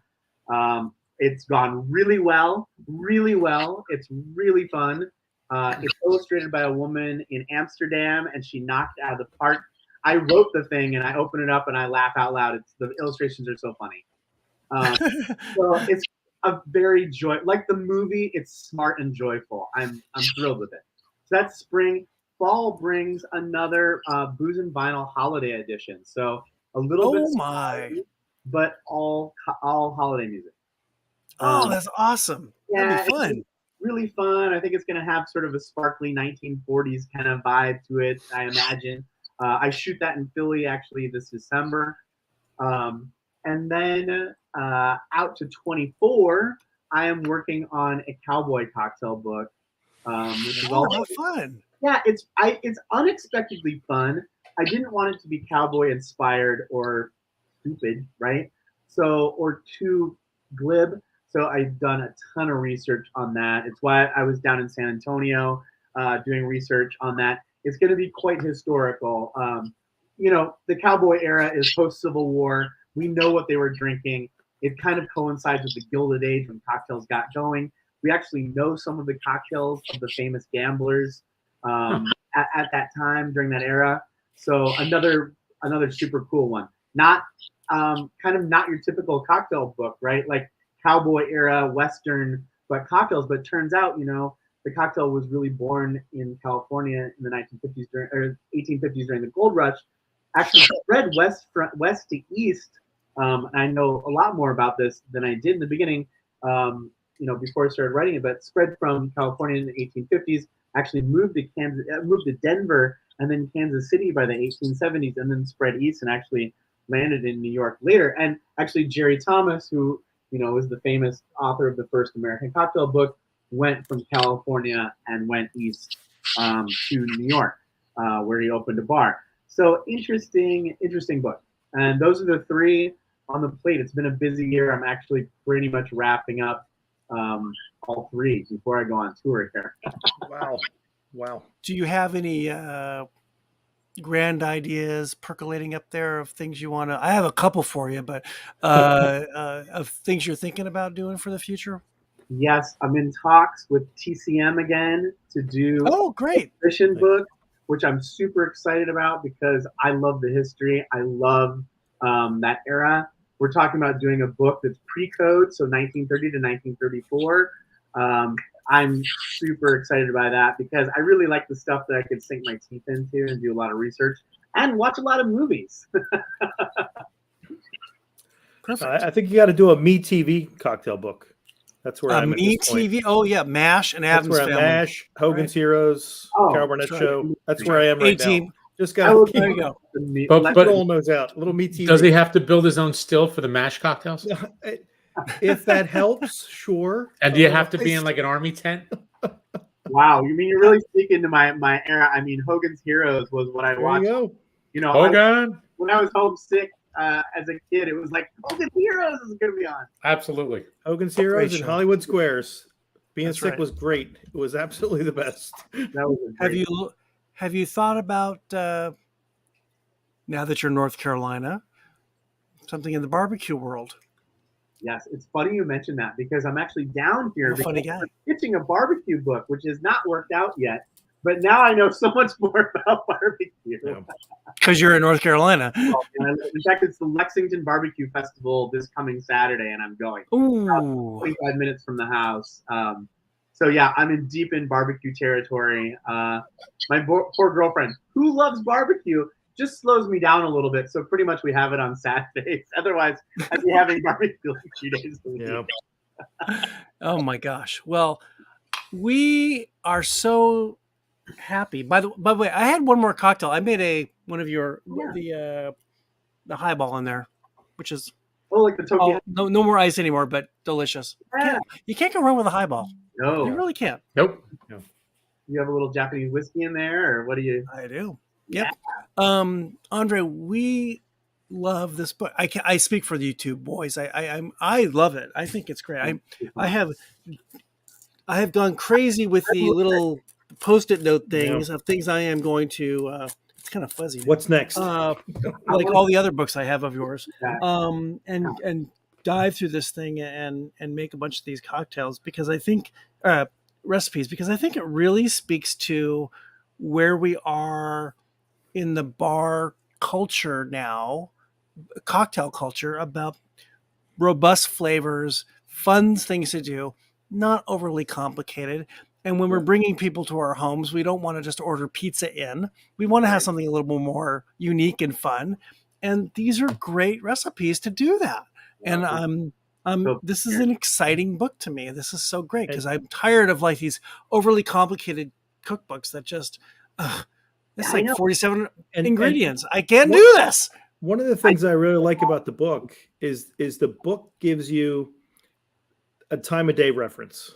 It's gone really well. It's really fun. It's illustrated by a woman in Amsterdam, and she knocked it out of the park. I wrote the thing, and I open it up, and I laugh out loud. The illustrations are so funny. So it's a very like the movie. It's smart and joyful. I'm thrilled with it. So that's spring. Fall brings another Booze and Vinyl holiday edition. So a little bit, but all holiday music. That's awesome. Yeah, That'd be fun. it's really fun. I think it's going to have sort of a sparkly 1940s kind of vibe to it, I imagine. I shoot that in Philly actually this December. And then out to 24, I am working on a cowboy cocktail book, which is all fun. Yeah, it's unexpectedly fun. I didn't want it to be cowboy inspired or stupid, right? So or too glib. So I've done a ton of research on that. It's why I was down in San Antonio doing research on that. It's going to be quite historical. The cowboy era is post-Civil War. We know what they were drinking. It kind of coincides with the Gilded Age when cocktails got going. We actually know some of the cocktails of the famous gamblers at that time during that era. So another super cool one. Not kind of not your typical cocktail book, right? Like cowboy era Western, but cocktails. But turns out, the cocktail was really born in California in the 1950s or 1850s during the gold rush. Actually spread west to east. I know a lot more about this than I did in the beginning, before I started writing it, but spread from California in the 1850s, actually moved to Denver and then Kansas City by the 1870s, and then spread east and actually landed in New York later. And actually Jerry Thomas, who, is the famous author of the first American cocktail book, went from California and went east to New York, where he opened a bar. So interesting book. And those are the three on the plate. It's been a busy year. I'm actually pretty much wrapping up all three before I go on tour here. Wow. Do you have any grand ideas percolating up there of things you want to? I have a couple for you, but of things you're thinking about doing for the future? Yes, I'm in talks with TCM again to do great a fiction book, which I'm super excited about because I love the history. I love that era. We're talking about doing a book that's pre-code, so 1930 to 1934. I'm super excited by that because I really like the stuff that I could sink my teeth into and do a lot of research and watch a lot of movies. Perfect. I think you got to do a Me TV cocktail book. That's where I'm at Me this point. TV. Oh yeah, MASH and Addams Family. MASH, Hogan's Heroes, Carol Burnett Show. That's where I am right now. Just got to there you go. But rolling those out. A little Me TV. Does he have to build his own still for the MASH cocktails? If that helps, sure. And do you have to be in like an army tent? Wow, you mean you're really speaking to my era? I mean, Hogan's Heroes was what I watched. Hogan. When I was homesick as a kid, it was like Hogan's Heroes is going to be on. Absolutely, Hogan's Heroes and Hollywood Squares. Being sick was great. It was absolutely the best. That was have you thought about now that you're in North Carolina, something in the barbecue world? Yes, it's funny you mentioned that because I'm actually down here funny guy. pitching a barbecue book, which has not worked out yet. But now I know so much more about barbecue. Because you're in North Carolina. In fact, it's the Lexington Barbecue Festival this coming Saturday, and I'm going. Ooh. 25 minutes from the house. So yeah, I'm deep in barbecue territory. My poor girlfriend, who loves barbecue, just slows me down a little bit. So pretty much we have it on Saturdays. Otherwise, I'd be having barbecue like 2 days a week. Yeah. Oh my gosh. Well, we are so happy. By the way, I had one more cocktail. I made one of your the highball in there, which is like the Tokyo. No more ice anymore, but delicious. Yeah. You can't go wrong with a highball. No, you really can't. Nope. You have a little Japanese whiskey in there, or what do you? I do. Yeah. Yep. Andre, we love this book. I speak for the YouTube boys. I love it. I think it's great. I have gone crazy with the little Post-it note things of things I am going to. It's kind of fuzzy. What's next? Like all the other books I have of yours. And dive through this thing and make a bunch of these cocktails because I think recipes because I think it really speaks to where we are in the bar culture now, cocktail culture, about robust flavors, fun things to do, not overly complicated. And when we're bringing people to our homes, we don't want to just order pizza in. We want to have something a little more unique and fun. And these are great recipes to do that. And this is an exciting book to me. This is so great because I'm tired of like these overly complicated cookbooks that just, it's like 47 ingredients. I can't do this. One of the things I really like about the book is the book gives you a time of day reference.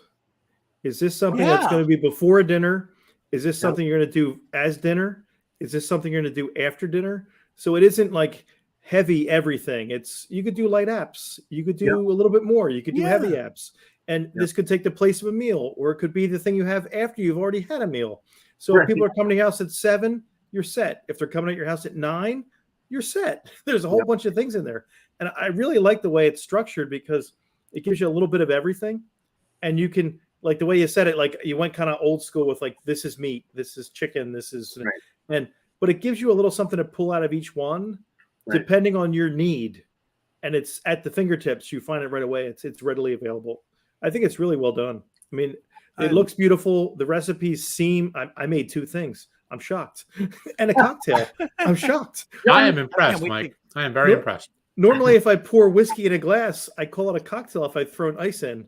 Is this something that's going to be before dinner? Is this something you're going to do as dinner? Is this something you're going to do after dinner? So it isn't like heavy everything. You could do light apps. You could do a little bit more. You could do heavy apps. And this could take the place of a meal, or it could be the thing you have after you've already had a meal. So if people are coming to your house at 7, you're set. If they're coming to your house at 9, you're set. There's a whole bunch of things in there. And I really like the way it's structured because it gives you a little bit of everything. And you can, like the way you said it, like you went kind of old school with like, this is meat, this is chicken, this is, but it gives you a little something to pull out of each one, depending on your need. And it's at the fingertips. You find it right away. It's readily available. I think it's really well done. I mean, it looks beautiful. The recipes seem, I made 2 things. I'm shocked. And a cocktail. I'm shocked. I am impressed, Mike. I am very impressed. Normally, if I pour whiskey in a glass, I call it a cocktail if I've thrown ice in.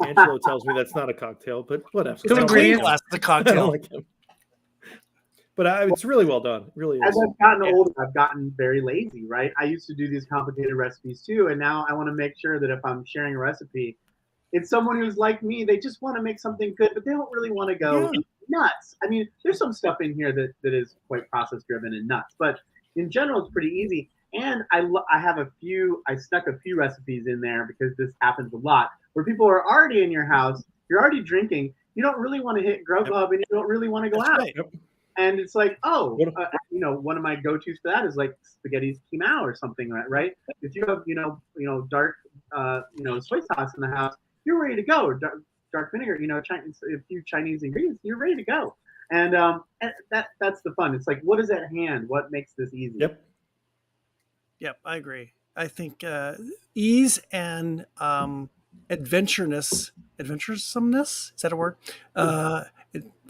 Angelo tells me that's not a cocktail, but whatever. It's a clean glass. It's a cocktail. Like him. But it's really well done. It really is. As I've gotten older, I've gotten very lazy, right? I used to do these complicated recipes too, and now I want to make sure that if I'm sharing a recipe, it's someone who's like me. They just want to make something good, but they don't really want to go nuts. I mean, there's some stuff in here that is quite process driven and nuts, but in general, it's pretty easy. And I stuck a few recipes in there because this happens a lot, where people are already in your house, you're already drinking, you don't really want to hit Grubhub, and you don't really want to go out. Right. And it's like, one of my go-tos for that is like spaghetti quinoa or something, right? If you have, dark, soy sauce in the house, you're ready to go. Dark vinegar, a few Chinese ingredients, you're ready to go. And that's the fun. It's like, what is at hand? What makes this easy? Yep, I agree. I think ease and adventurousness, is that a word? I'm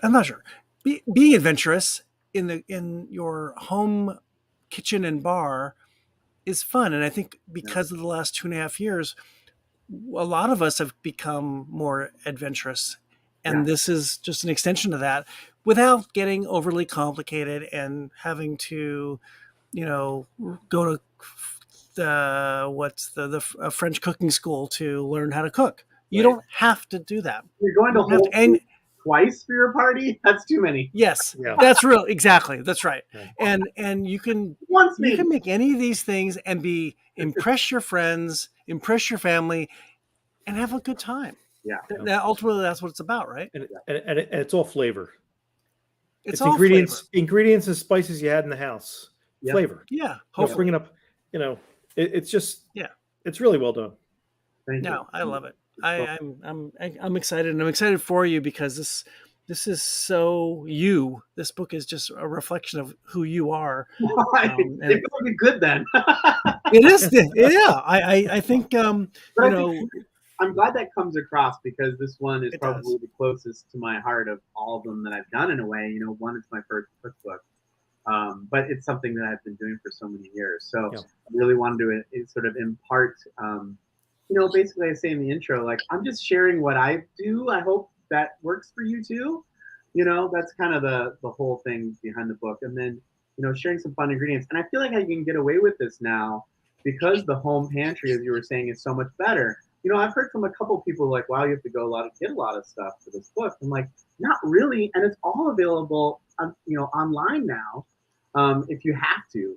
not sure. Being adventurous in your home kitchen and bar is fun. And I think because of the last 2.5 years, a lot of us have become more adventurous. And this is just an extension of that without getting overly complicated and having to, go to the French cooking school to learn how to cook. You don't have to do that. You're going to Whole Foods twice for your party? That's too many. Yes, that's real. Exactly. That's right. And you can make any of these things and impress your friends, impress your family, and have a good time. Yeah. Ultimately, that's what it's about, right? And it's all flavor. It's all ingredients and spices you had in the house. Yep. Flavor. Yeah. Bringing up, it's just it's really well done. No, I love it. I'm excited, and I'm excited for you because this is so you. This book is just a reflection of who you are. It's really good then. It is. Yeah, I think I'm glad that comes across because this one is probably the closest to my heart of all of them that I've done in a way. One, it's my first cookbook, but it's something that I've been doing for so many years. So I really wanted to sort of impart. Basically I say in the intro, like, I'm just sharing what I do. I hope that works for you too. That's kind of the whole thing behind the book. And then, sharing some fun ingredients. And I feel like I can get away with this now because the home pantry, as you were saying, is so much better. I've heard from a couple of people like, wow, you have to go get a lot of stuff for this book. I'm like, not really. And it's all available, online now, if you have to,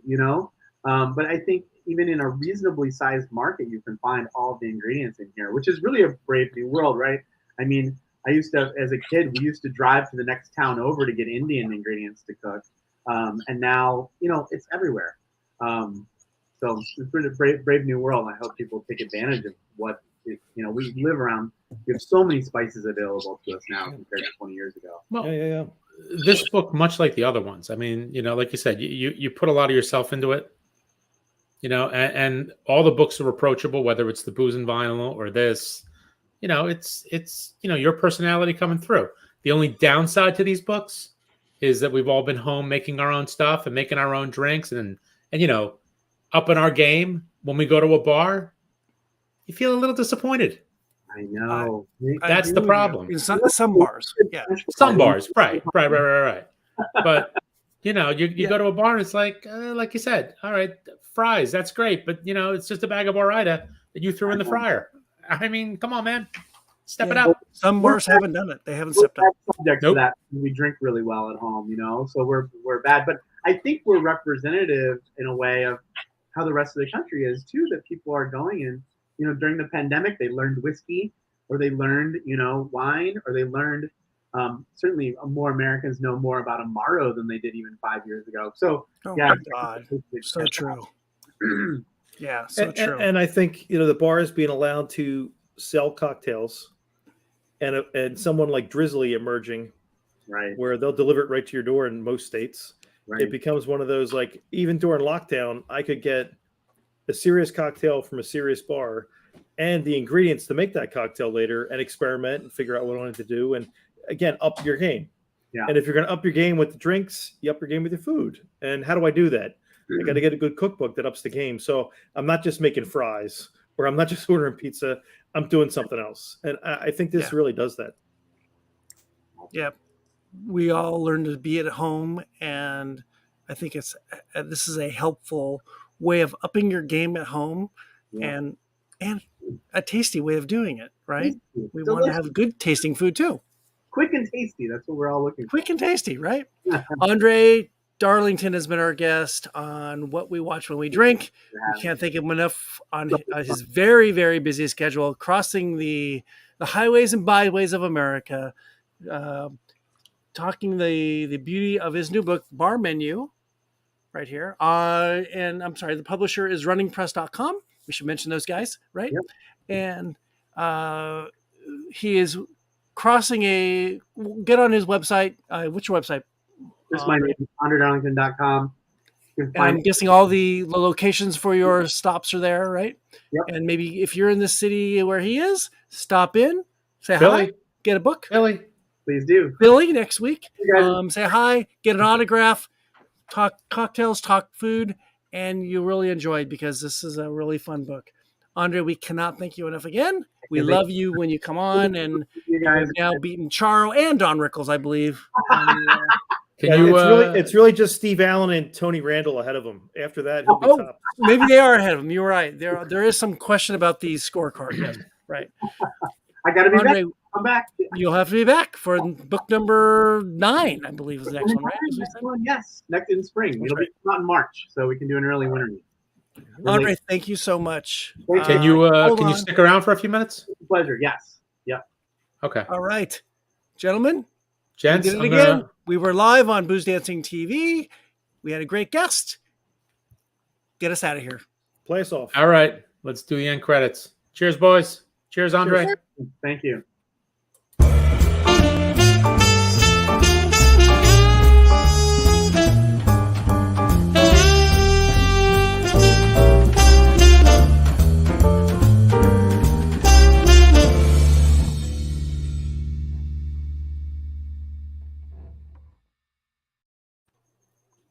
but I think even in a reasonably sized market, you can find all the ingredients in here, which is really a brave new world, right? I mean, I used to, as a kid, we used to drive to the next town over to get Indian ingredients to cook. And now, it's everywhere. So it's really a brave new world. I hope people take advantage of what, we live around. We have so many spices available to us now compared to 20 years ago. Well, this book, much like the other ones, I mean, like you said, you put a lot of yourself into it. and all the books are approachable, whether it's the Booze and Vinyl or this. It's your personality coming through. The only downside to these books is that we've all been home making our own stuff and making our own drinks and upping our game. When we go to a bar, you feel a little disappointed. I know. That's the problem. In some bars, yeah. Some bars, right. But you go to a bar and it's like you said, all right, fries, that's great, but it's just a bag of Ore-Ida that you threw in the fryer. I mean, come on, man, step it up. Some bars haven't done it. They haven't stepped up. Subject to that. We drink really well at home, so we're bad. But I think we're representative in a way of how the rest of the country is too. That people are going and during the pandemic they learned whiskey, or they learned wine, or they learned certainly more Americans know more about Amaro than they did even 5 years ago. So my God, so true. Yeah, so true. And I think the bar is being allowed to sell cocktails, and someone like Drizzly emerging, right, where they'll deliver it right to your door in most states. Right. It becomes one of those, like, even during lockdown, I could get a serious cocktail from a serious bar and the ingredients to make that cocktail later and experiment and figure out what I wanted to do. And again, up your game. Yeah. And if you're going to up your game with the drinks, you up your game with your food. And how do I do that? I got to get a good cookbook that ups the game. So I'm not just making fries, or I'm not just ordering pizza. I'm doing something else. And I think this really does that. Yeah. We all learn to be at home, and I think this is a helpful way of upping your game at home, and a tasty way of doing it, right? Tasty. We want to have good tasting food too. Quick and tasty. That's what we're all looking for. Quick and tasty, right? André Darlington has been our guest on What We Watch When We Drink. We can't thank him enough on his very, very busy schedule, crossing the highways and byways of America, talking the beauty of his new book, Bar Menu, right here. And I'm sorry, the publisher is runningpress.com. We should mention those guys, right? Yep. And he is crossing get on his website. What's your website? Just my name, AndreDarlington.com. And I'm guessing all the locations for your stops are there, right? Yep. And maybe if you're in the city where he is, stop in, say Philly. hi, get a book. Philly. Please do. Philly next week. You Say hi, get an autograph, talk cocktails, talk food, and you really enjoy it because this is a really fun book. Andre, we cannot thank you enough again. We love you when you come on, and You guys you've now beaten Charo and Don Rickles, I believe. It's really just Steve Allen and Tony Randall ahead of him. After that, he'll be top. Maybe they are ahead of him. You're right. There is some question about the scorecard. Yes, right. I got to be Andre, back. I'm back. You'll have to be back for book number 9, I believe is the next one, right? Next one, yes. Next in spring. It'll be not in March, so we can do an early winter meet. Andre, thank you so much. Can you stick around for a few minutes? Pleasure. Yes. Yep. Okay. All right, gentlemen. Gents, We did it again. We were live on BoozeDancing TV. We had a great guest. Get us out of here. Play us off. All right. Let's do the end credits. Cheers, boys. Cheers, Andre. Thank you.